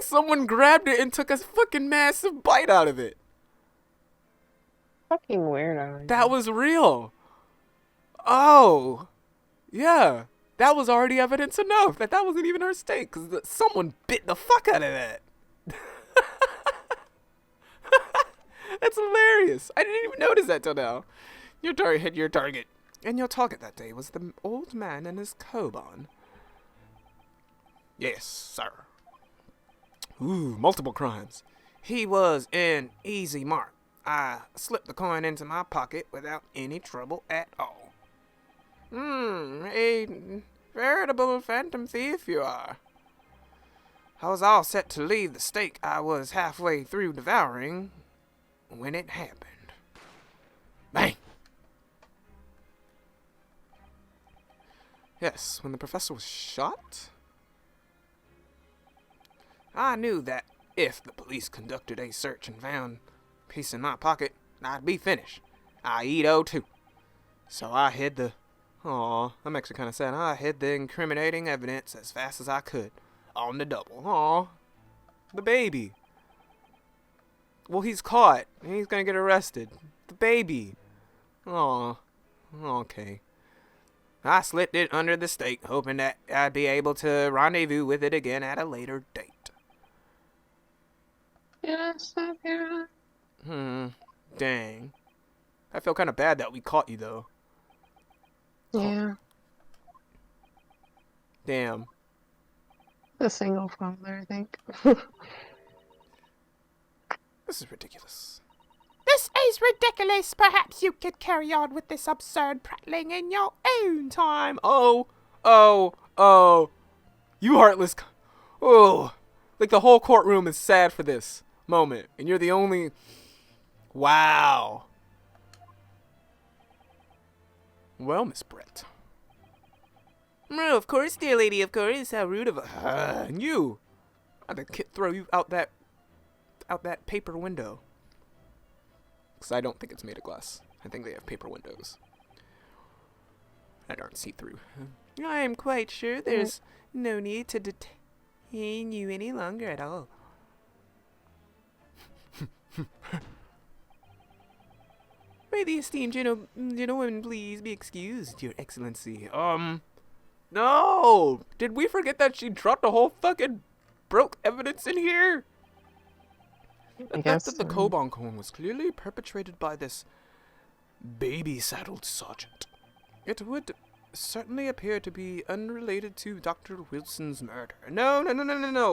someone grabbed it and took a fucking massive bite out of it. Fucking weirdo. That was real. Oh, yeah. That was already evidence enough that wasn't even her steak, because someone bit the fuck out of that. That's hilarious. I didn't even notice that till now. Your target hit your target. And your target that day was the old man and his koban. Yes, sir. Ooh, multiple crimes. He was an easy mark. I slipped the coin into my pocket without any trouble at all. A veritable phantom thief you are. I was all set to leave the steak I was halfway through devouring when it happened. Bang! Yes, when the professor was shot, I knew that if the police conducted a search and found a piece in my pocket, I'd be finished. I eat O2. So I hid the... Aw, I'm actually kind of sad. I hid the incriminating evidence as fast as I could. On the double. Aw. The baby. Well, he's caught. He's gonna get arrested. The baby. Aw. Okay. I slipped it under the stake, hoping that I'd be able to rendezvous with it again at a later date. Yes, Dang. I feel kind of bad that we caught you, though. yeah. Damn. The single father, I think. This is ridiculous. This is ridiculous. Perhaps you could carry on with this absurd prattling in your own time. Oh. You heartless... Oh. Like, the whole courtroom is sad for this moment. And you're the only... Wow. Well, Miss Brett. Oh, of course, dear lady, of course. How rude of her. And you. I'd throw you out that paper window. Because I don't think it's made of glass. I think they have paper windows that aren't see-through. I am quite sure there's no need to detain you any longer at all. May the esteemed gentlewoman please be excused, Your Excellency. No! Did we forget that she dropped a whole fucking broke evidence in here? The theft of the Koban coin was clearly perpetrated by this baby-saddled sergeant. It would certainly appear to be unrelated to Dr. Wilson's murder. No.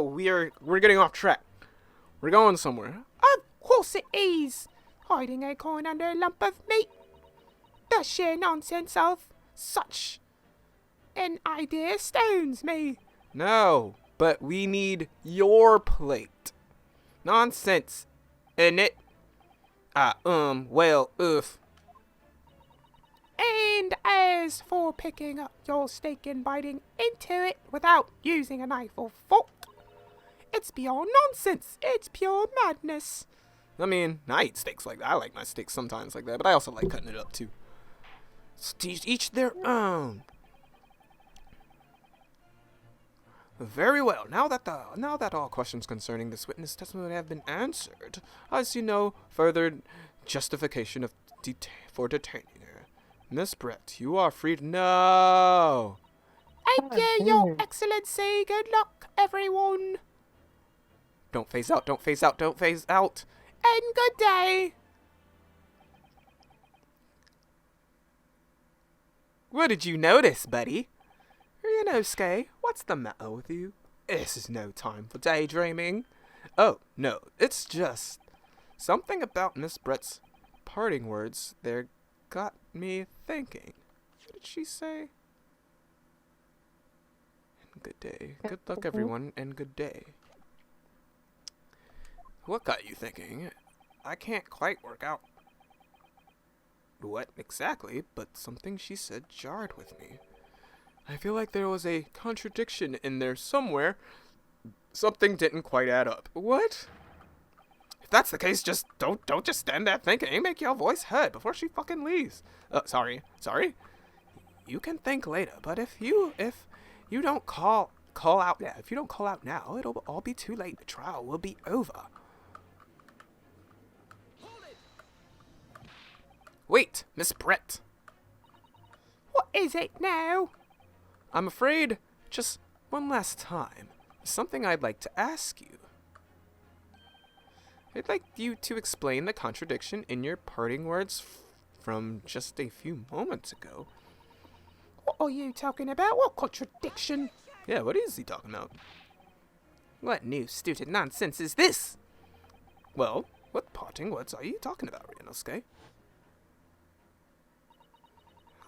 We're getting off track. We're going somewhere. Of course it is. Hiding a coin under a lump of meat. The sheer nonsense of such an idea astounds me. No, but we need your plate. Nonsense, isn't it? Well, oof. And as for picking up your steak and biting into it without using a knife or fork, it's beyond nonsense. It's pure madness. I mean, I eat steaks like that. I like my steaks sometimes like that, but I also like cutting it up too. So each their own. Very well. Now that all questions concerning this witness testimony have been answered, I see no further justification for detaining her. Miss Brett, you are free to... No! Thank you, Your Excellency. Good luck, everyone. Don't phase out, don't phase out, don't phase out. And good day. What did you notice, buddy? Ryunosuke, what's the matter with you? This is no time for daydreaming. Oh, no, it's just something about Miss Brett's parting words there got me thinking. What did she say? And good day. Good luck, everyone, and good day. What got you thinking? I can't quite work out what exactly, but something she said jarred with me. I feel like there was a contradiction in there somewhere. Something didn't quite add up. What? If that's the case, just don't just stand there thinking. Make your voice heard before she fucking leaves. Sorry. You can think later, but if you don't call out, yeah, if you don't call out now, it'll all be too late. The trial will be over. Wait, Miss Brett. What is it now? I'm afraid, just one last time, there's something I'd like to ask you. I'd like you to explain the contradiction in your parting words from just a few moments ago. What are you talking about? What contradiction? Yeah, what is he talking about? What new stupid nonsense is this? Well, what parting words are you talking about, Ryunosuke?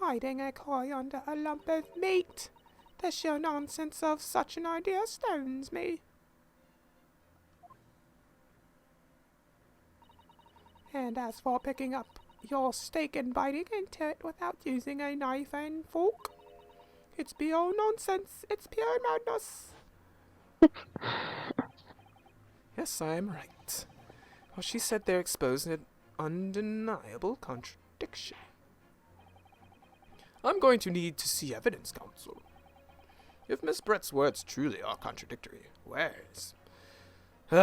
Hiding a coin under a lump of meat. The sheer nonsense of such an idea astounds me. And as for picking up your steak and biting into it without using a knife and fork, it's beyond nonsense. It's pure madness. Yes, I am right. Well, she said they're exposed an undeniable contradiction. I'm going to need to see evidence, counsel. If Miss Brett's words truly are contradictory, where's... I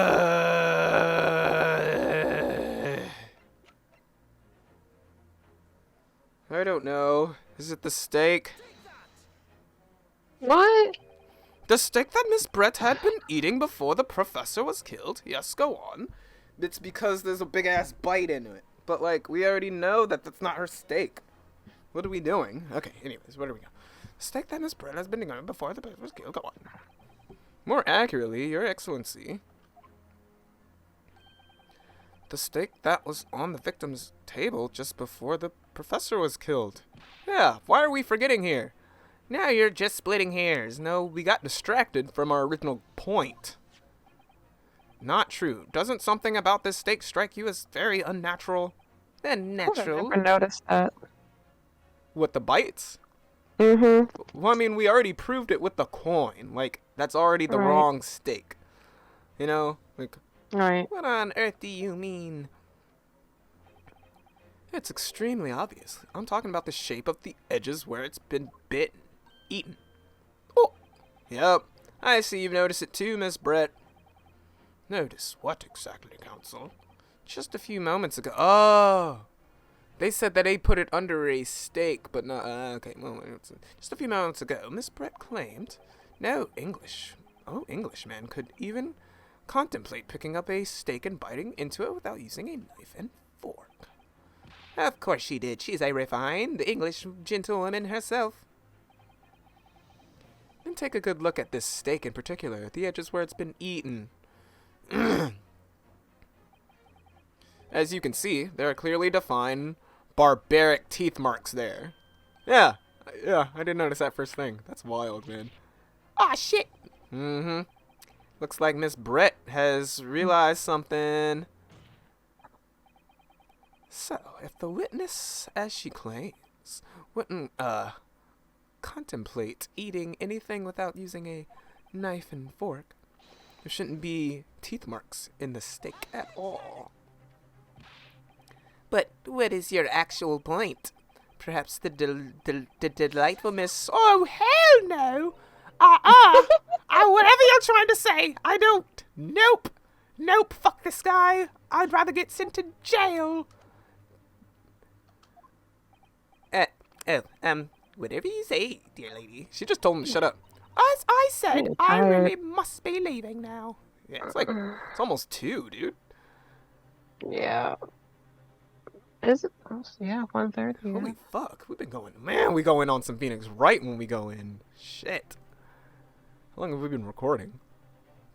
don't know. Is it the steak? What? The steak that Miss Brett had been eating before the professor was killed? Yes, go on. It's because there's a big-ass bite in it. But, like, we already know that that's not her steak. What are we doing? Okay, anyways, where do we go? Steak that Miss Brett has been eating before the professor was killed? Go on. More accurately, Your Excellency. The steak that was on the victim's table just before the professor was killed. Yeah, why are we forgetting here? Now you're just splitting hairs. No, we got distracted from our original point. Not true. Doesn't something about this steak strike you as very unnatural? Unnatural. I never noticed that. With the bites? Mm-hmm. Well, I mean, we already proved it with the coin. Like, that's already the Right. wrong steak. You know? Like, Right. What on earth do you mean? it's extremely obvious. I'm talking about the shape of the edges where it's been bitten. Eaten. Oh! Yep. I see you've noticed it too, Miss Brett. Notice what exactly, counsel? Just a few moments ago. Oh! They said that they put it under a steak, but not. Okay, well, just a few moments ago, Miss Brett claimed no Englishman could even contemplate picking up a steak and biting into it without using a knife and fork. Of course she did. She's a refined English gentlewoman herself. Then take a good look at this steak in particular, the edges where it's been eaten. As you can see, there are clearly defined barbaric teeth marks there. Yeah, I didn't notice that first thing. That's wild, man. Aw, shit. Mm-hmm. Looks like Miss Brett has realized something. So, if the witness, as she claims, wouldn't, contemplate eating anything without using a knife and fork, there shouldn't be teeth marks in the steak at all. But what is your actual point? Perhaps the delightful Miss... Oh, hell no! Whatever you're trying to say, I don't. Nope. Nope, fuck this guy. I'd rather get sent to jail. Whatever you say, dear lady. She just told him to shut up. As I said, Getting I tired. really must be leaving now. Yeah, it's almost 2, dude. Yeah. Is it? Yeah, 1:30. Yeah. Holy fuck, we've been going, man, we go in on some Phoenix right when we go in. Shit. How long have we been recording?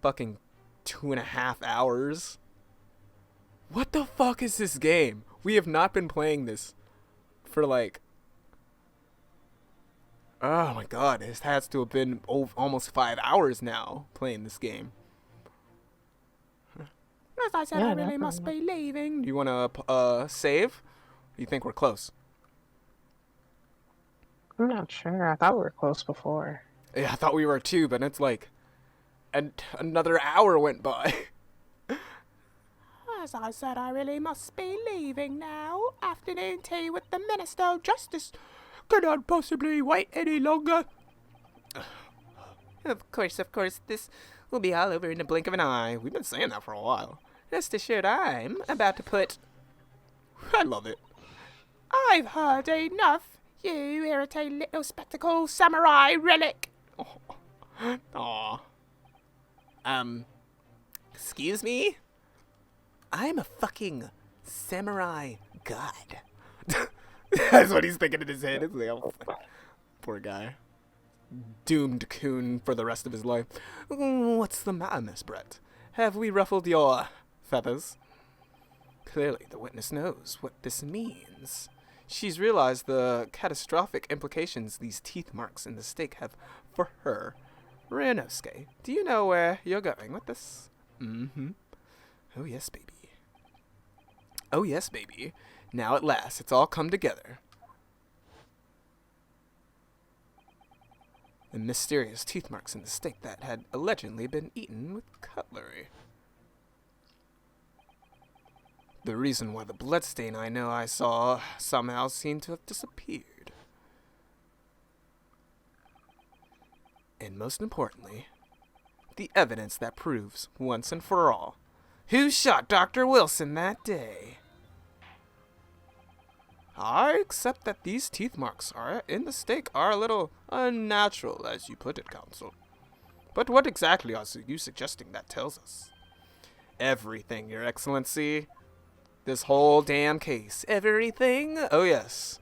Fucking 2.5 hours. What the fuck is this game? We have not been playing this for like, oh my god, it has to have been almost 5 hours now playing this game. As I said, Yeah, I really must definitely. be leaving. Do you want to save? You think we're close? I'm not sure. I thought we were close before. Yeah, I thought we were too, but it's like, and another hour went by. As I said, I really must be leaving now. Afternoon tea with the Minister of Justice cannot possibly wait any longer. Of course, this will be all over in the blink of an eye. We've been saying that for a while. Rest assured, I'm about to put... I love it. I've heard enough, you irritating little spectacle samurai relic. Aw. Excuse me? I'm a fucking samurai god. That's what he's thinking in his head. It's like, oh, poor guy. Doomed coon for the rest of his life. What's the matter, Miss Brett? Have we ruffled your feathers? Clearly, the witness knows what this means. She's realized the catastrophic implications these teeth marks in the steak have for her. Ryunosuke, do you know where you're going with this? Mm-hmm. Oh, yes, baby. Oh, yes, baby. Now at last, it's all come together. The mysterious teeth marks in the steak that had allegedly been eaten with cutlery. The reason why the bloodstain I know I saw somehow seemed to have disappeared. And most importantly, the evidence that proves, once and for all, who shot Dr. Wilson that day. I accept that these teeth marks in the steak are a little unnatural, as you put it, Counsel. But what exactly are you suggesting that tells us? Everything, Your Excellency. This whole damn case. Everything? Oh yes.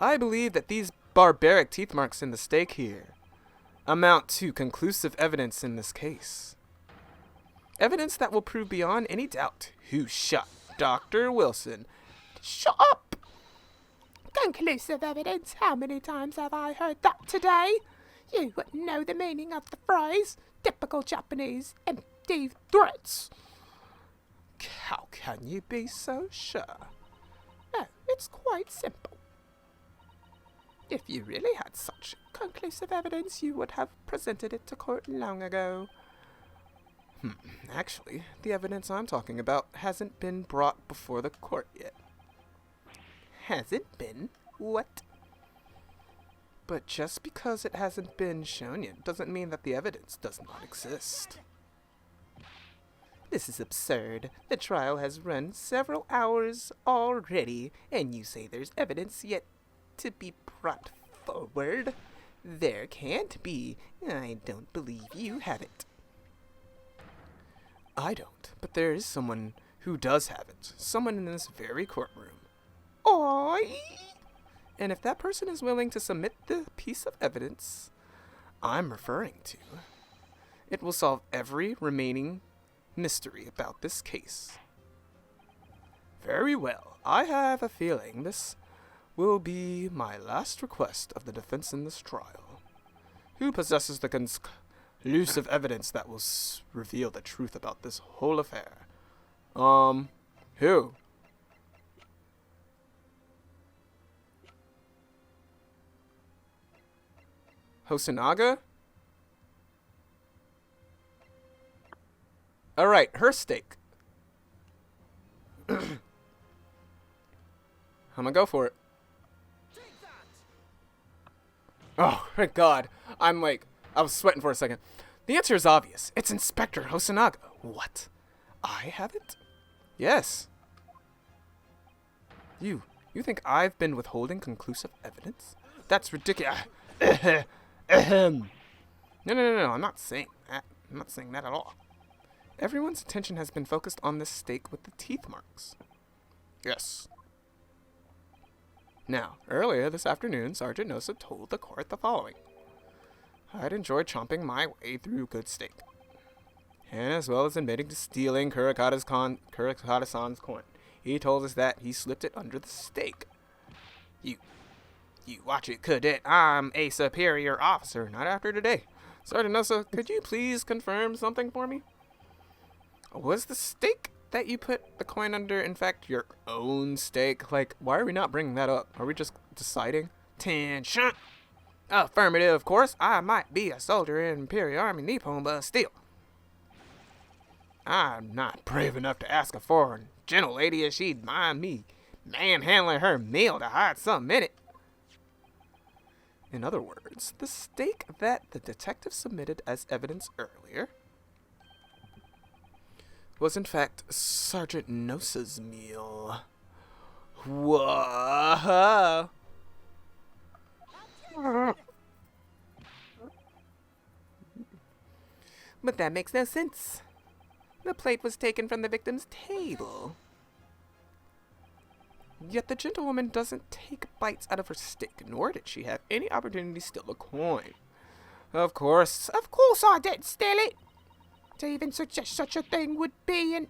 I believe that these barbaric teeth marks in the steak here amount to conclusive evidence in this case. Evidence that will prove beyond any doubt who shot Dr. Wilson. Shut up! Conclusive evidence? How many times have I heard that today? You wouldn't know the meaning of the phrase. Typical Japanese empty threats. How can you be so sure? Oh, it's quite simple. If you really had such conclusive evidence, you would have presented it to court long ago. Actually, the evidence I'm talking about hasn't been brought before the court yet. Hasn't been? What? But just because it hasn't been shown yet doesn't mean that the evidence does not exist. This is absurd. The trial has run several hours already, and you say there's evidence yet to be brought forward? There can't be. I don't believe you have it. I don't, but there is someone who does have it. Someone in this very courtroom. Oi! And if that person is willing to submit the piece of evidence I'm referring to, it will solve every remaining mystery about this case. Very well. I have a feeling this will be my last request of the defense in this trial. Who possesses the conclusive evidence that will reveal the truth about this whole affair? Who? Hosonaga? Alright, her steak. I'm gonna go for it. Oh, thank God. I was sweating for a second. The answer is obvious. It's Inspector Hosonaga. What? I have it? Yes. You think I've been withholding conclusive evidence? That's ridiculous. No, I'm not saying that. I'm not saying that at all. Everyone's attention has been focused on this steak with the teeth marks. Yes. Now, earlier this afternoon, Sergeant Nosa told the court the following. I'd enjoy chomping my way through good steak. And as well as admitting to stealing Kurakata-san's coin, he told us that he slipped it under the steak. You watch it, cadet. I'm a superior officer, not after today. Sergeant Nosa, could you please confirm something for me? Was the steak that you put the coin under, in fact, your own steak? Like, why are we not bringing that up? Are we just deciding? Attention! Affirmative, of course. I might be a soldier in Imperial Army Nippon, but still. I'm not brave enough to ask a foreign gentle lady if she'd mind me manhandling her meal to hide something in it. In other words, the steak that the detective submitted as evidence earlier was in fact Sergeant Nosa's meal. Whoa! But that makes no sense. The plate was taken from the victim's table. Yet the gentlewoman doesn't take bites out of her steak, nor did she have any opportunity to steal the coin. Of course I didn't steal it. To even suggest such a thing would be an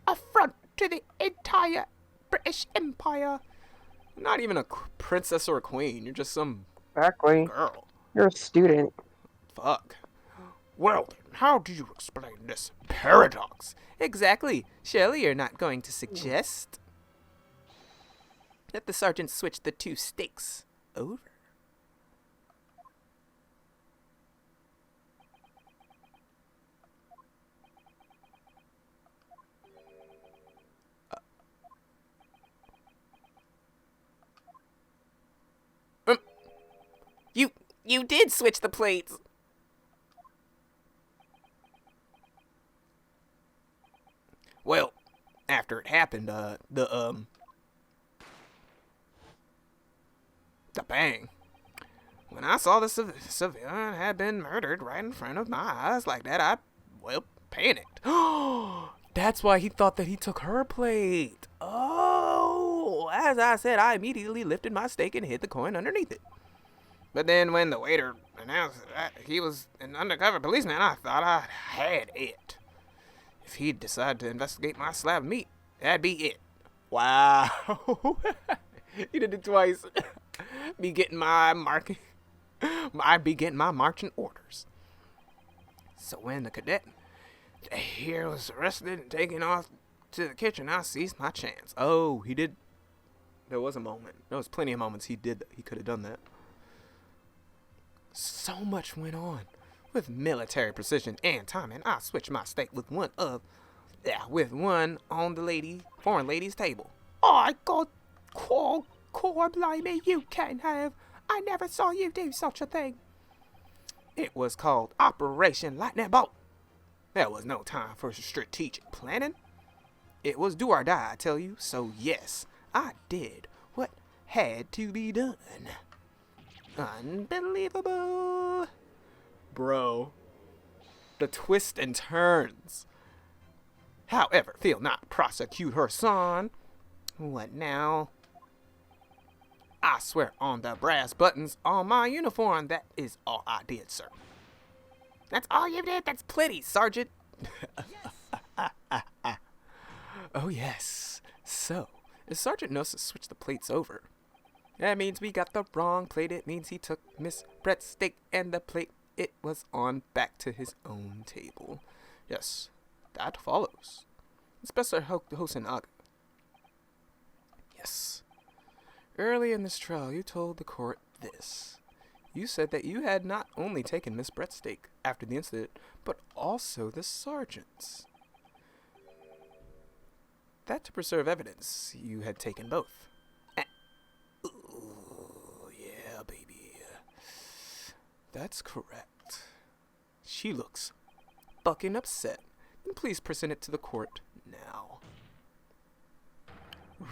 affront to the entire British Empire. Not even a princess or a queen. You're just some Exactly. girl. You're a student. Fuck. Well then, how do you explain this paradox? Exactly. Surely you're not going to suggest that the sergeant switched the two steaks over. You did switch the plates. Well, after it happened, the bang. When I saw the civilian had been murdered right in front of my eyes like that, I panicked. That's why he thought that he took her plate. Oh, as I said, I immediately lifted my steak and hid the coin underneath it. But then when the waiter announced that he was an undercover policeman, I thought I had it. If he'd decided to investigate my slab of meat, that'd be it. Wow. He did it twice. I'd be getting my marching orders. So when the cadet here was arrested and taken off to the kitchen, I seized my chance. Oh, he did. There was a moment. There was plenty of moments he could have done that. So much went on. With military precision and timing, I switched my steak with one on the foreign lady's table. I got core blimey, you can have. I never saw you do such a thing. It was called Operation Lightning Bolt. There was no time for strategic planning. It was do or die, I tell you. So yes, I did what had to be done. Unbelievable. Bro. The twists and turns. However, feel not prosecute her son. What now? I swear on the brass buttons on my uniform, that is all I did, sir. That's all you did? That's plenty, Sergeant. Oh, yes. So, if Sergeant knows to switch the plates over, that means we got the wrong plate. It means he took Miss Brett's steak and the plate it was on back to his own table. Yes, that follows. Inspector Hosanaga. Yes. Early in this trial, you told the court this. You said that you had not only taken Miss Brett's steak after the incident, but also the sergeant's. That to preserve evidence, you had taken both. Ooh, yeah, baby. That's correct. She looks fucking upset. Then please present it to the court now.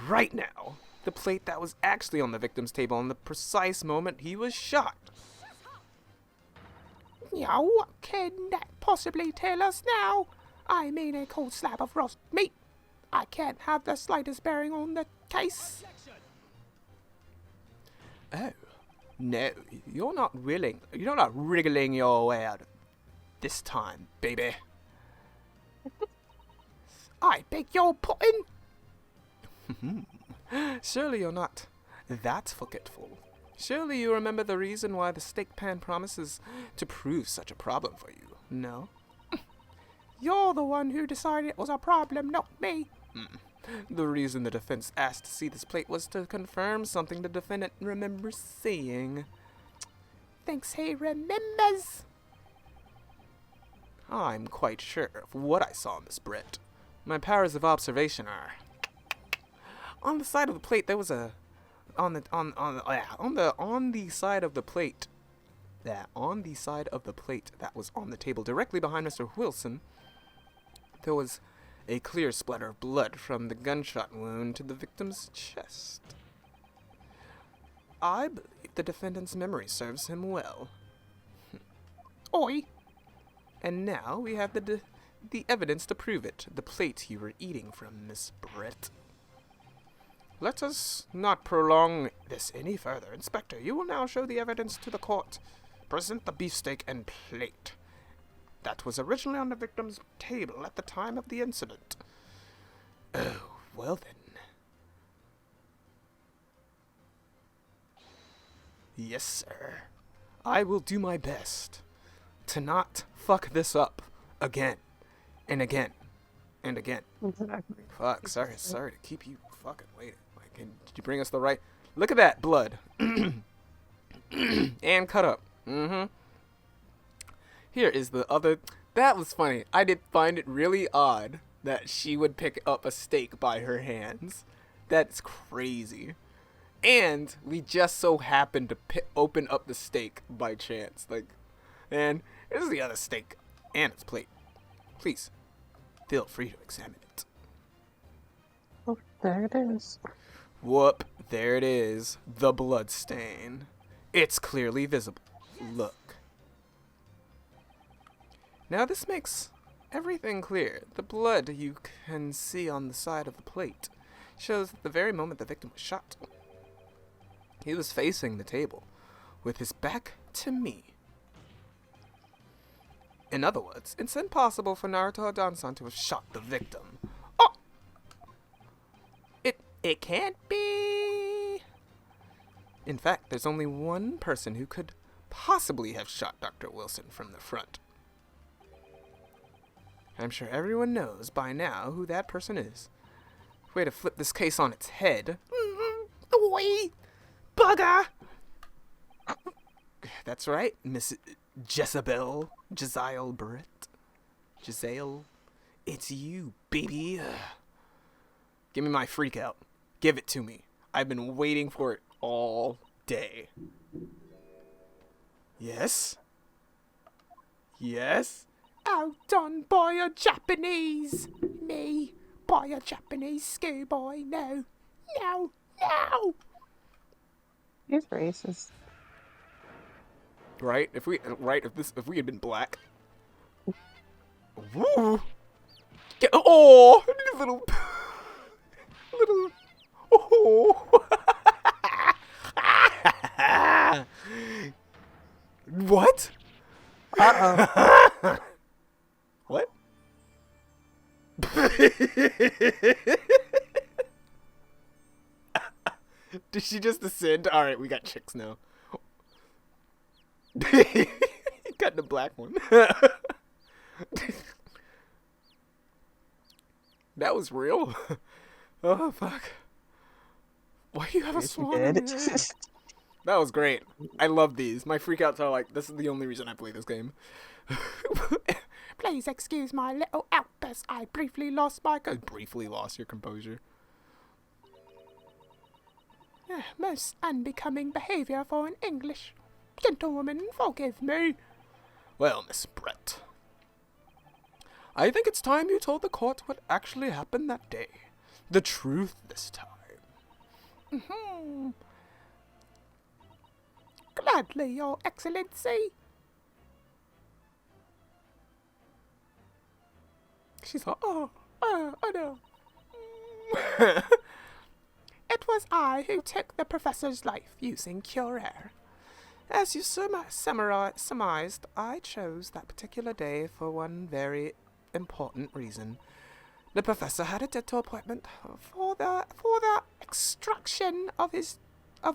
Right now. The plate that was actually on the victim's table on the precise moment he was shot. Yeah, what can that possibly tell us now? I mean, a cold slab of roast meat. I can't have the slightest bearing on the case. Oh, no, you're not wriggling your way out of this time, baby. I beg your pardon? Surely you're not that forgetful. Surely you remember the reason why the steak pan promises to prove such a problem for you, no? You're the one who decided it was a problem, not me. The reason the defense asked to see this plate was to confirm something the defendant remembers seeing. Thinks he remembers. I'm quite sure of what I saw, Miss Brett. My powers of observation are... On the side of the plate, there was a... On the side of the plate that was on the table directly behind Mr. Wilson, there was a clear splatter of blood from the gunshot wound to the victim's chest. I believe the defendant's memory serves him well. Oi. And now we have the evidence to prove it. The plate you were eating from, Miss Brett. Let us not prolong this any further. Inspector, you will now show the evidence to the court. Present the beefsteak and plate. That was originally on the victim's table at the time of the incident. Oh, well then. Yes, sir. I will do my best to not fuck this up again and again and again. Exactly. Fuck, sorry to keep you fucking waiting. Like, did you bring us the right... Look at that blood. And cut up. Here is the other... That was funny. I did find it really odd that she would pick up a steak by her hands. That's crazy. And we just so happened to open up the steak by chance. Like, and here's the other steak and its plate. Please, feel free to examine it. Oh, there it is. Whoop, there it is. The blood stain. It's clearly visible. Look. Now this makes everything clear. The blood you can see on the side of the plate shows that the very moment the victim was shot, he was facing the table, with his back to me. In other words, it's impossible for Naruto or Dansan to have shot the victim. Oh! It can't be. In fact, there's only one person who could possibly have shot Dr. Wilson from the front. I'm sure everyone knows by now who that person is. Way to flip this case on its head. Oi! Bugger! That's right, Miss Jezebel. Giselle Britt. Giselle. It's you, baby. Give me my freak out. Give it to me. I've been waiting for it all day. Yes? Yes? Outdone by a Japanese. Me, by a Japanese schoolboy. No, no, no! He's racist. Right? If we had been black. Woo! Oh, little oh. What? Uh-oh. What? Did she just ascend? Alright, we got chicks now. Got the black one. That was real. Oh, fuck. Why do you have a swan on your head? That was great. I love these. My freakouts are like, this is the only reason I play this game. Please excuse my little outburst. I briefly lost my Briefly lost your composure. most unbecoming behavior for an English gentlewoman. Forgive me. Well, Miss Brett, I think it's time you told the court what actually happened that day. The truth this time. Mm-hmm. Gladly, Your Excellency. She's like, oh no. It was I who took the professor's life using Curer. As you surmised, I chose that particular day for one very important reason. The professor had a dental appointment for the extraction of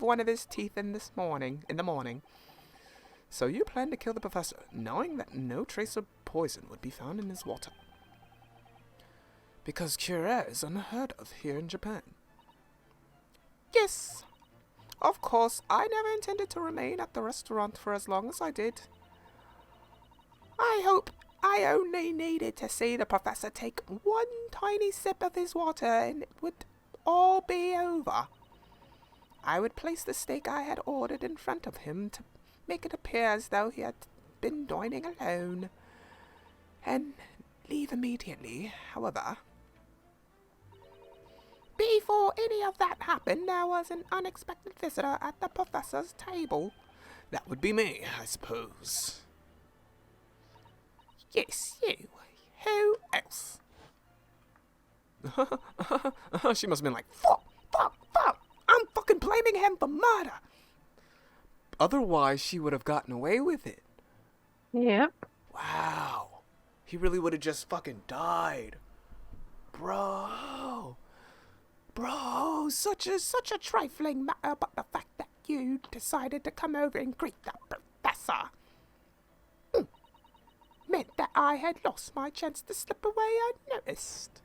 one of his teeth in the morning. So you planned to kill the professor, knowing that no trace of poison would be found in his water. Because Curer is unheard of here in Japan. Yes. Of course, I never intended to remain at the restaurant for as long as I did. I hope I only needed to see the professor take one tiny sip of his water and it would all be over. I would place the steak I had ordered in front of him to make it appear as though he had been dining alone, and leave immediately. However, before any of that happened, there was an unexpected visitor at the professor's table. That would be me, I suppose. Yes, you. Who else? She must have been like, Fuck! I'm fucking blaming him for murder! otherwise she would have gotten away with it. Yep. Wow. He really would have just fucking died. Bro, Such a trifling matter, but the fact that you decided to come over and greet the professor meant that I had lost my chance to slip away unnoticed.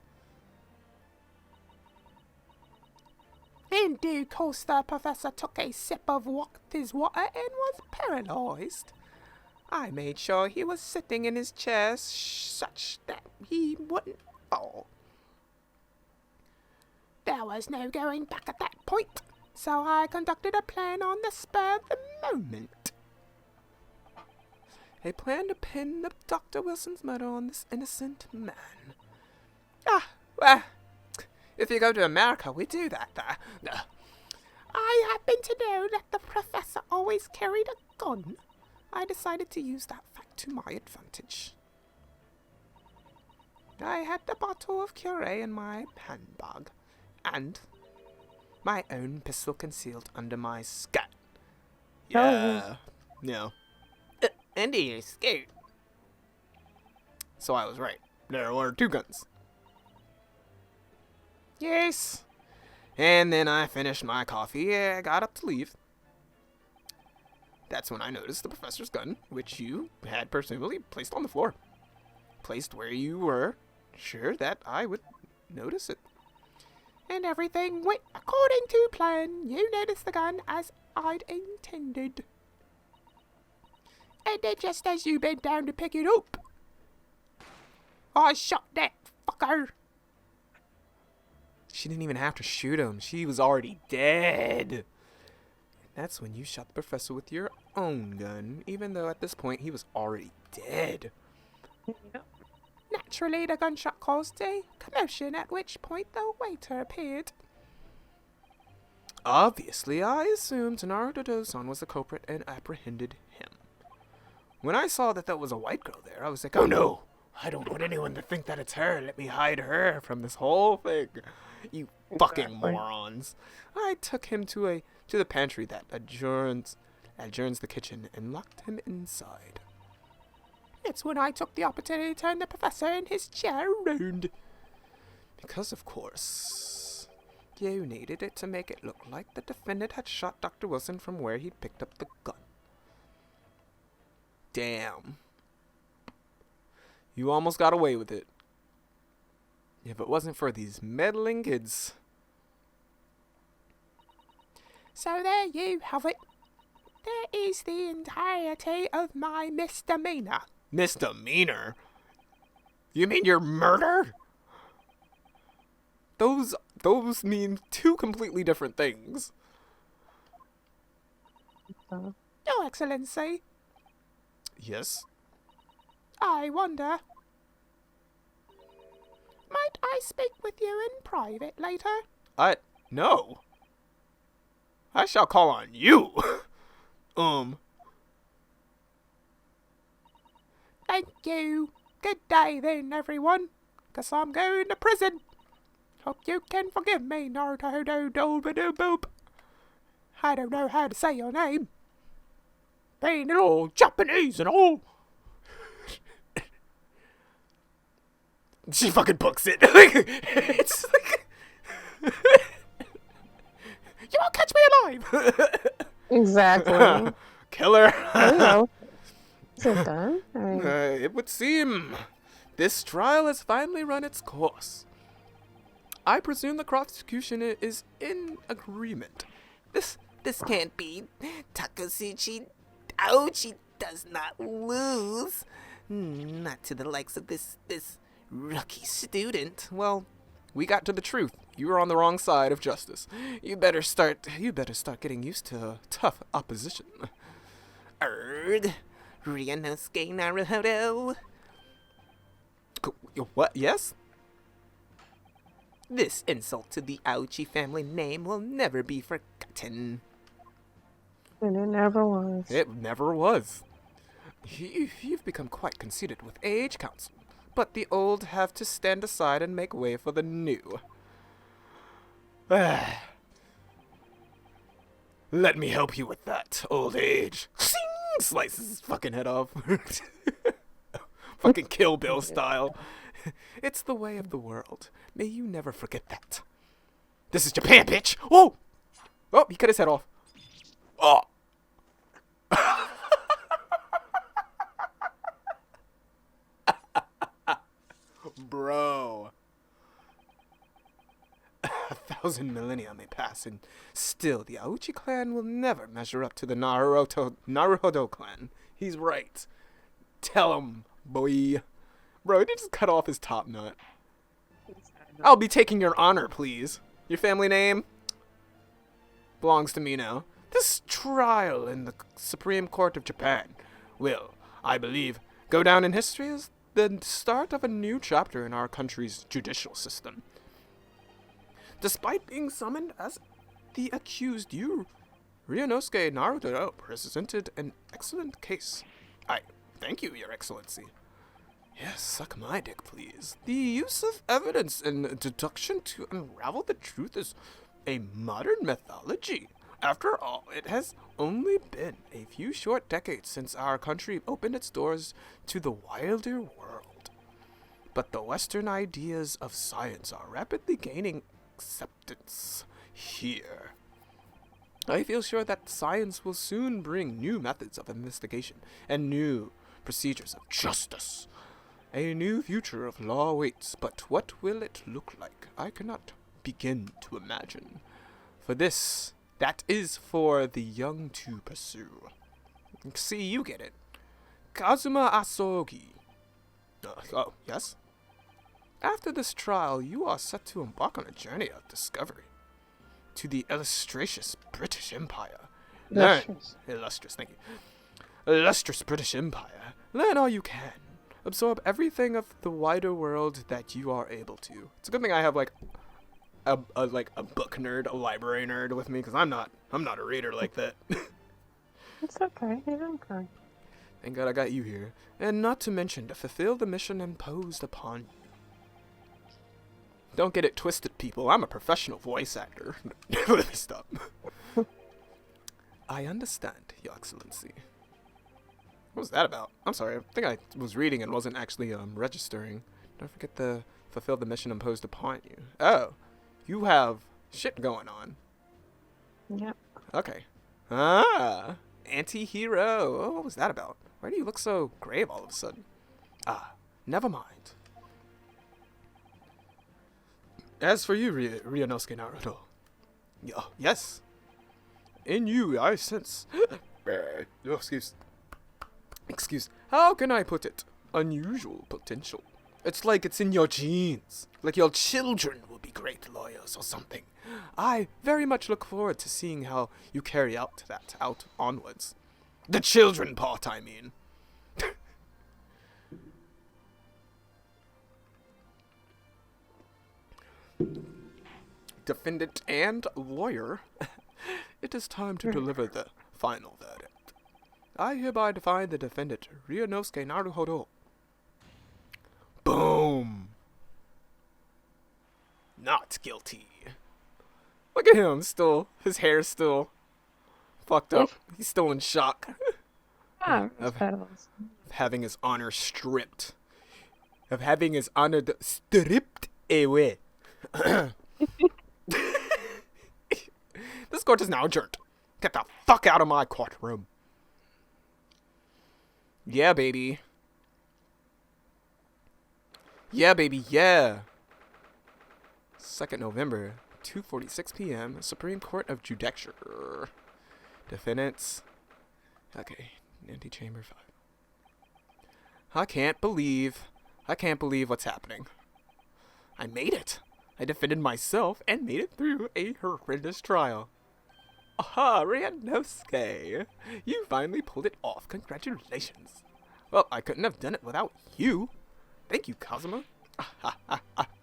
In due course, the professor took a sip of his water and was paralyzed. I made sure he was sitting in his chair such that he wouldn't fall. There was no going back at that point. So I conducted a plan on the spur of the moment. A plan to pin up Dr. Wilson's murder on this innocent man. Well, if you go to America, we do that. I happen to know that the professor always carried a gun. I decided to use that fact to my advantage. I had the bottle of Curé in my handbag, and my own pistol concealed under my skirt. Yeah. No. Under your skirt. So I was right. There were 2 guns. Yes. And then I finished my coffee. I got up to leave. That's when I noticed the professor's gun, which you had presumably placed on the floor. Placed where you were sure that I would notice it. And everything went according to plan. You noticed the gun as I'd intended. And then just as you bent down to pick it up, I shot that fucker. She didn't even have to shoot him. She was already dead. And that's when you shot the professor with your own gun, even though at this point he was already dead. Yep. Naturally, the gunshot caused a commotion, at which point the waiter appeared. Obviously, I assumed Naruto-san was the culprit and apprehended him. When I saw that that was a white girl there, I was like, oh no, I don't want anyone to think that it's her. Let me hide her from this whole thing. You fucking morons. I took him to the pantry that adjourns the kitchen and locked him inside. It's when I took the opportunity to turn the professor in his chair around. Because, of course, you needed it to make it look like the defendant had shot Dr. Wilson from where he'd picked up the gun. Damn. You almost got away with it. If it wasn't for these meddling kids. So there you have it. There is the entirety of my misdemeanor. Misdemeanor? You mean your murder? Those mean 2 completely different things. So, Your Excellency, Yes? I wonder, might I speak with you in private later? No. I shall call on you. Thank you. Good day then, everyone. Guess I'm going to prison. Hope you can forgive me, Naruto do do do boop. I don't know how to say your name. Being all Japanese and all. She fucking books it. It's like... You won't catch me alive. exactly. Killer. You know. Is it done? I mean, It would seem this trial has finally run its course. I presume the prosecution is in agreement. This can't be. Takasuchi Ouchie does not lose. Not to the likes of this rookie student. Well, we got to the truth. You were on the wrong side of justice. You better start getting used to tough opposition. Ryanosuke Naruhodo. What? Yes? This insult to the Ouchie family name will never be forgotten. and it never was. It never was. You've become quite conceited with age, Council, but the old have to stand aside and make way for the new. Let me help you with that, old age. Slices his fucking head off. Fucking Kill Bill style. It's the way of the world. May you never forget that. This is Japan, bitch! Oh! Oh, he cut his head off. Oh! Bro. 1,000 millennia may pass, and still the Aochi clan will never measure up to the Naruhodo clan. He's right. Tell him, boy. Bro, he just cut off his top nut. I'll be taking your honor, please. Your family name? belongs to me now. This trial in the Supreme Court of Japan will, I believe, go down in history as the start of a new chapter in our country's judicial system. Despite being summoned as the accused, you, Ryunosuke Naruto, presented an excellent case. I thank you, Your Excellency. Yes, suck my dick, please. The use of evidence and deduction to unravel the truth is a modern methodology. After all, it has only been a few short decades since our country opened its doors to the wilder world. But the Western ideas of science are rapidly gaining acceptance here. I feel sure that science will soon bring new methods of investigation and new procedures of justice. A new future of law awaits, but what will it look like? I cannot begin to imagine. For this, that is for the young to pursue. See, you get it. Kazuma Asogi. Oh, yes? After this trial, you are set to embark on a journey of discovery to the illustrious British Empire. Illustrious, thank you. Illustrious British Empire. Learn all you can. Absorb everything of the wider world that you are able to. It's a good thing I have like a book nerd, a library nerd with me, because I'm not a reader like that. It's okay. You don't cry. Thank God I got you here. And not to mention to fulfill the mission imposed upon you. Don't get it twisted, people. I'm a professional voice actor. Let me stop. I understand, Your Excellency. What was that about? I'm sorry. I think I was reading and wasn't actually registering. Don't forget to fulfill the mission imposed upon you. Oh, you have shit going on. Yep. Okay. Ah, anti-hero. Oh, what was that about? Why do you look so grave all of a sudden? Ah, never mind. As for you, Ryunosuke Naruto. Yes. In you, I sense... oh, excuse. How can I put it? Unusual potential. It's like it's in your genes. Like your children will be great lawyers or something. I very much look forward to seeing how you carry out that onwards. The children part, I mean. Defendant and lawyer, it is time to deliver the final verdict. I hereby define the defendant, Ryunosuke Naruhodo. Boom! Not guilty. Look at him, his hair's still fucked up. He's still in shock. Of having his honor stripped. Of having his honor stripped away. This court is now adjourned. Get the fuck out of my courtroom. Yeah, baby. Yeah, baby, yeah. 2nd November, 2:46 p.m., Supreme Court of Judicature. Defendants. Okay, antechamber 5. I can't believe what's happening. I made it. I defended myself and made it through a horrendous trial. Aha, Ryunosuke! You finally pulled it off. Congratulations. Well, I couldn't have done it without you. Thank you, Kazuma.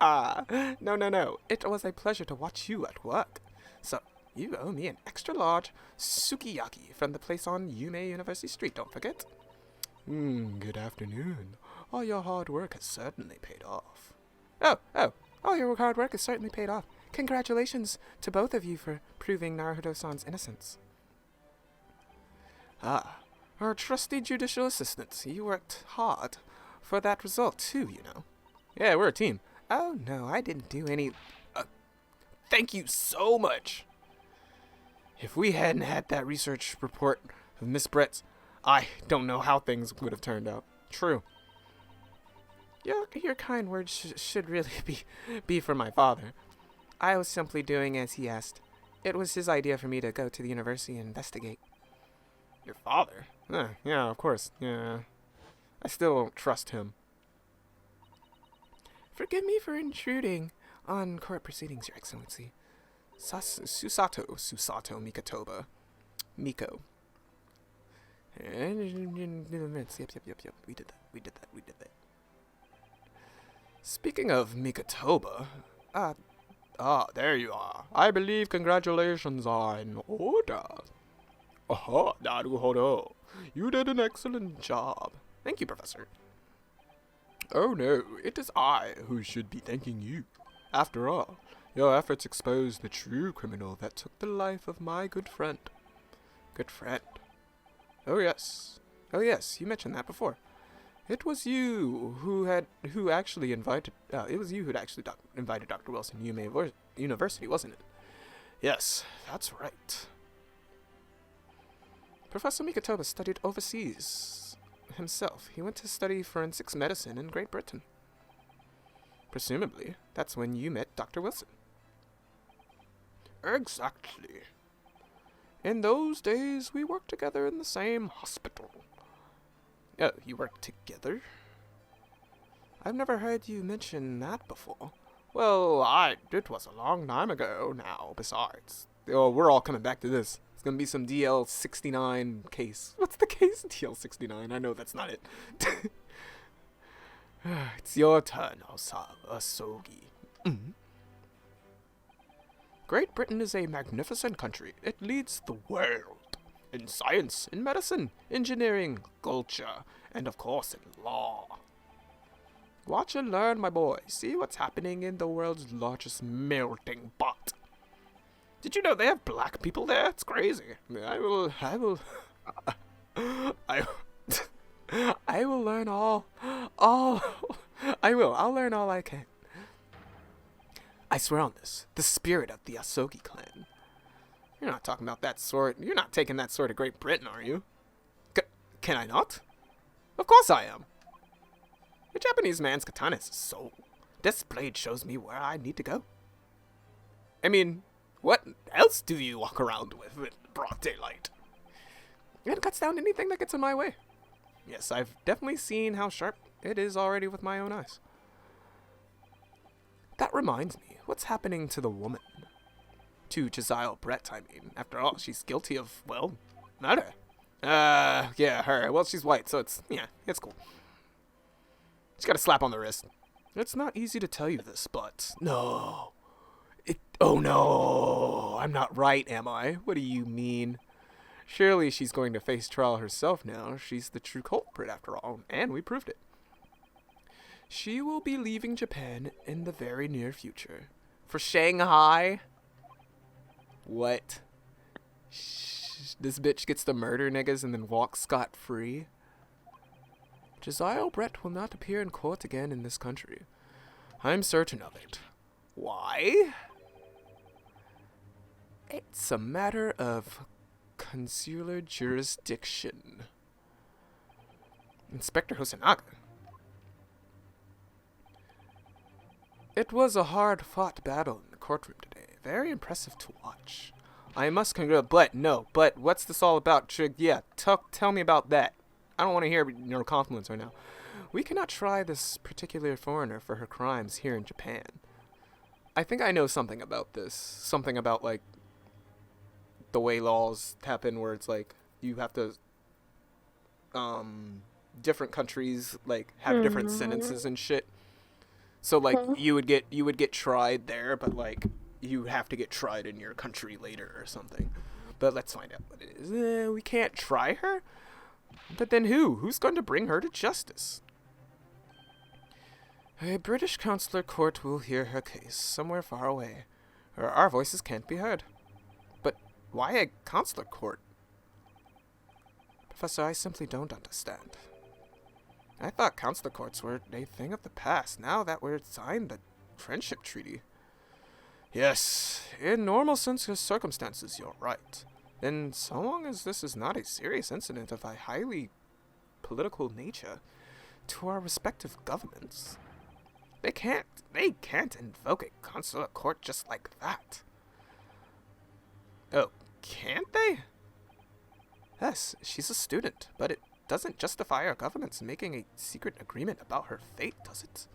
No. It was a pleasure to watch you at work. So, you owe me an extra large sukiyaki from the place on Yume University Street, don't forget. Good afternoon. All your hard work has certainly paid off. All your hard work has certainly paid off. Congratulations to both of you for proving Naruto-san's innocence. Ah, our trusty judicial assistants. You worked hard for that result, too, you know. Yeah, we're a team. Oh, no, I didn't do any... thank you so much. If we hadn't had that research report of Miss Brett's, I don't know how things would have turned out. True. Your kind words should really be for my father. I was simply doing as he asked. It was his idea for me to go to the university and investigate. Your father? Yeah, of course. Yeah. I still don't trust him. Forgive me for intruding on court proceedings, Your Excellency. Susato Mikatoba. Miko. Yep. We did that. Speaking of Mikatoba, there you are. I believe congratulations are in order. Aha, Naruhodo. You did an excellent job. Thank you, Professor. Oh no, it is I who should be thanking you. After all, your efforts exposed the true criminal that took the life of my good friend. Good friend. Oh yes, you mentioned that before. It was you who actually invited Dr. Wilson to University, wasn't it? Yes, that's right. Professor Mikatoba studied overseas himself. He went to study forensics medicine in Great Britain. Presumably, that's when you met Dr. Wilson. Exactly. In those days, we worked together in the same hospital. Oh, you worked together? I've never heard you mention that before. Well, it was a long time ago now, besides. Oh, we're all coming back to this. It's gonna be some DL69 case. What's the case? DL69, I know that's not it. It's your turn, Asogi. Mm-hmm. Great Britain is a magnificent country. It leads the world in science, in medicine, engineering, culture, and of course in law. Watch and learn, my boy. See what's happening in the world's largest melting pot. Did you know they have black people there? It's crazy. I will learn I'll learn all I can. I swear on this, the spirit of the Asogi clan. You're not talking about that sword. You're not taking that sword to Great Britain, are you? Can I not? Of course I am. The Japanese man's katana is a soul. This blade shows me where I need to go. I mean, what else do you walk around with in broad daylight? It cuts down anything that gets in my way. Yes, I've definitely seen how sharp it is already with my own eyes. That reminds me, what's happening to the woman? To Josiah Brett, I mean. After all, she's guilty of, well, murder. Yeah, her. Well, she's white, so it's cool. She's got a slap on the wrist. It's not easy to tell you this, but no. Oh no, I'm not right, am I? What do you mean? Surely she's going to face trial herself now. She's the true culprit after all, and we proved it. She will be leaving Japan in the very near future. For Shanghai? What? This bitch gets to murder niggas and then walk scot-free? Josiah Brett will not appear in court again in this country. I'm certain of it. Why? It's a matter of consular jurisdiction. Inspector Hosonaga. It was a hard-fought battle in the courtroom today. Very impressive to watch. I must congratulate, but what's this all about? Tell me about that. I don't want to hear your compliments right now. We cannot try this particular foreigner for her crimes here in Japan. I think I know something about this. Something about, like, the way laws happen where it's like, you have to, different countries, like, have different sentences and shit. So, like, you would get tried there, but, like, you have to get tried in your country later or something. But let's find out what it is. We can't try her? But then who? Who's going to bring her to justice? A British consular court will hear her case somewhere far away, or our voices can't be heard. But why a consular court? Professor, I simply don't understand. I thought consular courts were a thing of the past, now that we've signed the friendship treaty. Yes, in normal circumstances, you're right. Then, so long as this is not a serious incident of a highly political nature to our respective governments, they can't invoke a consular court just like that. Oh, can't they? Yes, she's a student, but it doesn't justify our governments making a secret agreement about her fate, does it?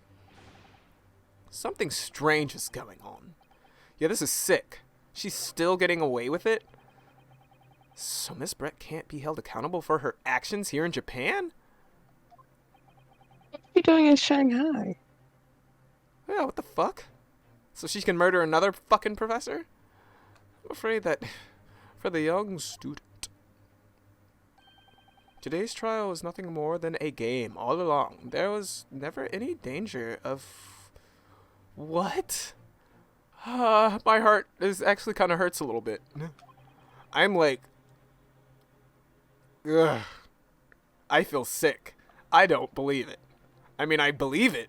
Something strange is going on. Yeah, this is sick. She's still getting away with it? So Miss Brett can't be held accountable for her actions here in Japan? What are you doing in Shanghai? Yeah, what the fuck? So she can murder another fucking professor? I'm afraid that for the young student, today's trial was nothing more than a game all along. There was never any danger of... What? My heart is actually kind of hurts a little bit. I'm like... Ugh. I feel sick. I don't believe it. I mean, I believe it.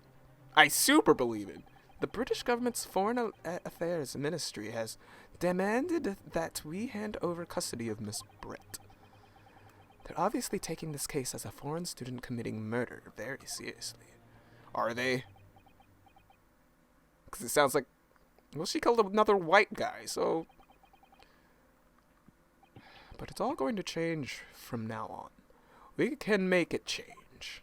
I super believe it. The British government's Foreign Affairs Ministry has demanded that we hand over custody of Miss Brett. They're obviously taking this case as a foreign student committing murder very seriously. Are they? Because it sounds like... Well, she killed another white guy, so... But it's all going to change from now on. We can make it change.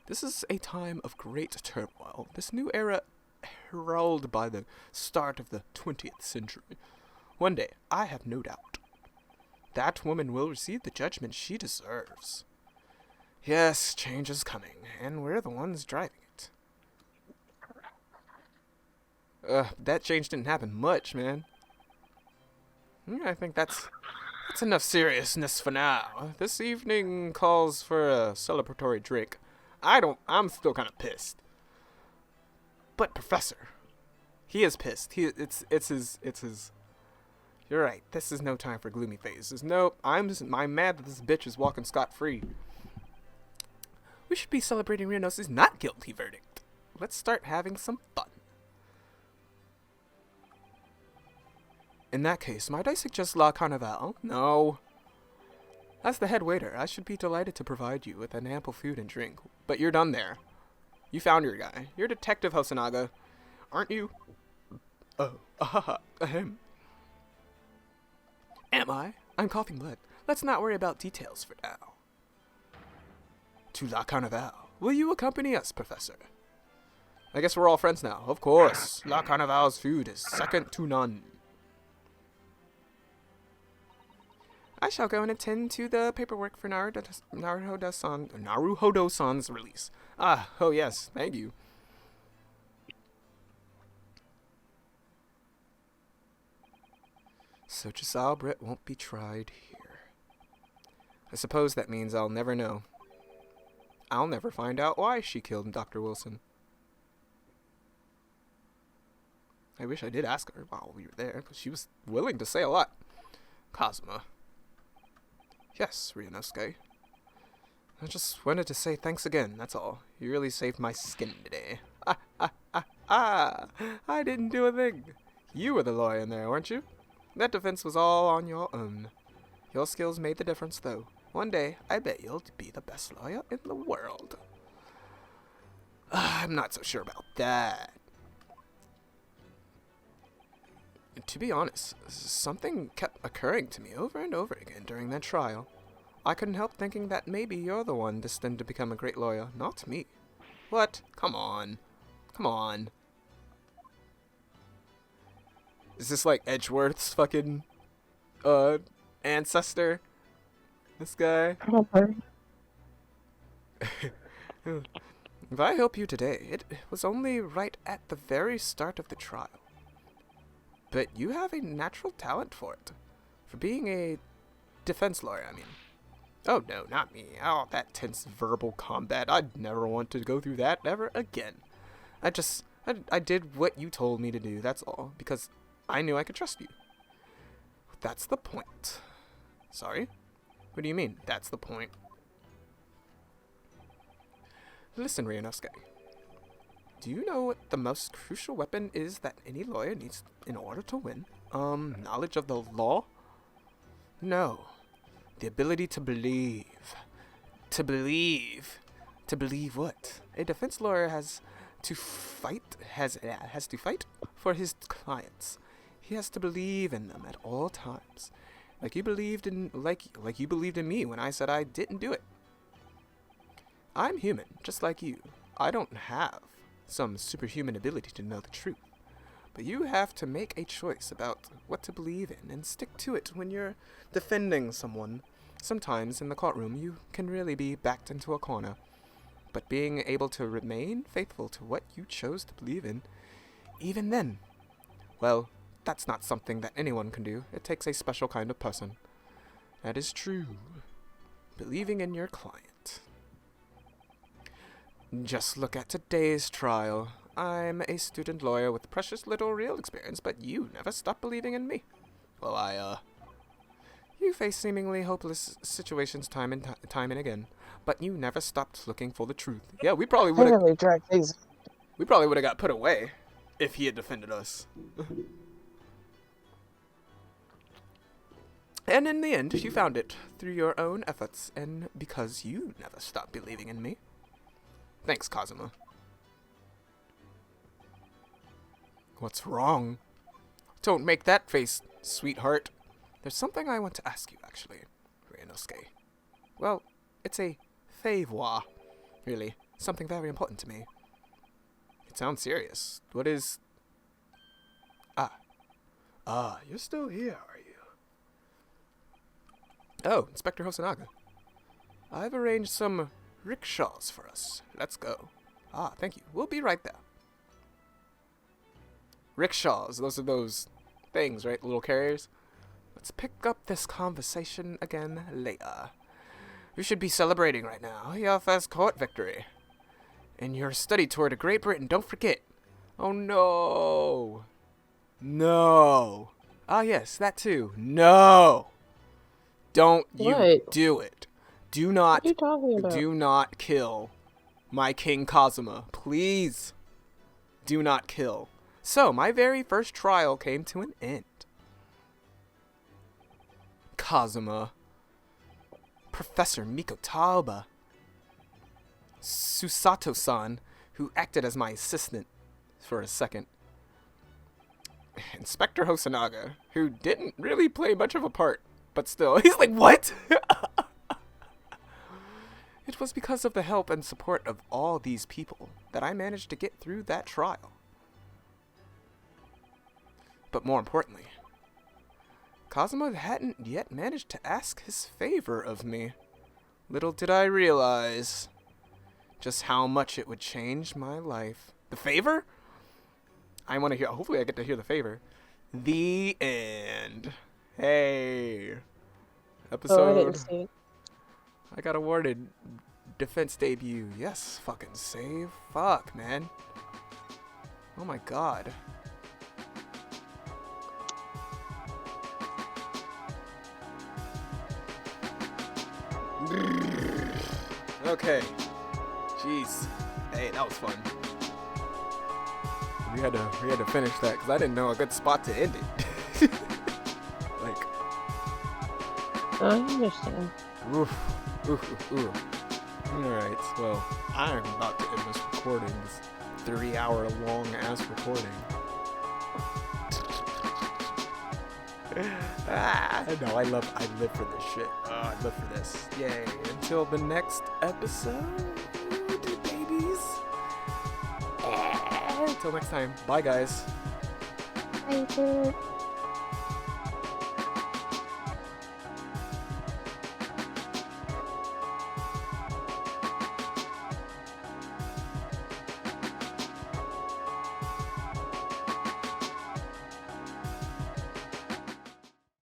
This is a time of great turmoil. This new era heralded by the start of the 20th century. One day, I have no doubt, that woman will receive the judgment she deserves. Yes, change is coming, and we're the ones driving it. That change didn't happen much, man. I think that's enough seriousness for now. This evening calls for a celebratory drink. I'm still kind of pissed. But Professor, he is pissed. It's his. You're right. This is no time for gloomy phases. Nope. I'm mad that this bitch is walking scot-free. We should be celebrating Rionos' not guilty verdict. Let's start having some fun. In that case, might I suggest La Carnival? No. As the head waiter, I should be delighted to provide you with an ample food and drink. But you're done there. You found your guy. You're Detective Hosonaga, aren't you? Ahem. Am I? I'm coughing blood. Let's not worry about details for now. To La Carnival. Will you accompany us, Professor? I guess we're all friends now. Of course. La Carnival's food is second to none. I shall go and attend to the paperwork for Naruhodo-san's release. Oh yes, thank you. So Giselle Britt won't be tried here. I suppose that means I'll never know. I'll never find out why she killed Dr. Wilson. I wish I did ask her while we were there, because she was willing to say a lot. Kazuma. Yes, Ryunosuke. I just wanted to say thanks again, that's all. You really saved my skin today. I didn't do a thing. You were the lawyer in there, weren't you? That defense was all on your own. Your skills made the difference, though. One day, I bet you'll be the best lawyer in the world. I'm not so sure about that. To be honest, something kept occurring to me over and over again during that trial. I couldn't help thinking that maybe you're the one destined to become a great lawyer, not me. What? Come on. Come on. Is this like Edgeworth's fucking, ancestor? This guy? If I help you today, it was only right at the very start of the trial. But you have a natural talent for it. For being a defense lawyer, I mean. Oh, no, not me. Oh, that tense verbal combat. I'd never want to go through that ever again. I did what you told me to do, that's all. Because I knew I could trust you. That's the point. Sorry? What do you mean, that's the point? Listen, Ryunosuke. Do you know what the most crucial weapon is that any lawyer needs in order to win? Knowledge of the law? No. The ability to believe. To believe. To believe what? A defense lawyer has to fight for his clients. He has to believe in them at all times. Like you believed in me when I said I didn't do it. I'm human, just like you. I don't have some superhuman ability to know the truth. But you have to make a choice about what to believe in and stick to it when you're defending someone. Sometimes in the courtroom you can really be backed into a corner. But being able to remain faithful to what you chose to believe in, even then, well, that's not something that anyone can do. It takes a special kind of person. That is true. Believing in your client. Just look at today's trial. I'm a student lawyer with precious little real experience, but you never stop believing in me. Well, you face seemingly hopeless situations time and again, but you never stopped looking for the truth. Yeah, we probably would have. We probably would have got put away if he had defended us. And in the end, you found it through your own efforts, and because you never stopped believing in me. Thanks, Kazuma. What's wrong? Don't make that face, sweetheart. There's something I want to ask you, actually, Ryunosuke. Well, it's a favor, really. Something very important to me. It sounds serious. What is... you're still here, are you? Oh, Inspector Hosonaga. I've arranged some rickshaws for us. Let's go. Thank you. We'll be right there. Rickshaws, those are those things, right? Little carriers. Let's pick up this conversation again later. You should be celebrating right now. Your first court victory. And your study tour to Great Britain, don't forget. Oh no. No. Yes, that too. No. Don't you do it. Do not. What are you talking about? Do not kill my King Kazuma. Please. Do not kill. So, my very first trial came to an end. Kazuma. Professor Miko Tauba. Susato-san, who acted as my assistant for a second. Inspector Hosonaga, who didn't really play much of a part, but still. He's like, what? It was because of the help and support of all these people that I managed to get through that trial. But more importantly, Kazuma hadn't yet managed to ask his favor of me. Little did I realize just how much it would change my life. The favor? I want to hear. Hopefully I get to hear the favor. The end. Hey. Episode. I didn't see it. I got awarded defense debut. Yes, fucking save. Fuck, man. Oh my god. Okay. Jeez. Hey, that was fun. We had to finish that because I didn't know a good spot to end it. Like. I understand. Oof. Alright, well, I'm about to end this recording, this 3-hour long ass recording. No, I live for this shit. I live for this. Yay. Until the next episode, babies. Until next time. Bye, guys. Thank you.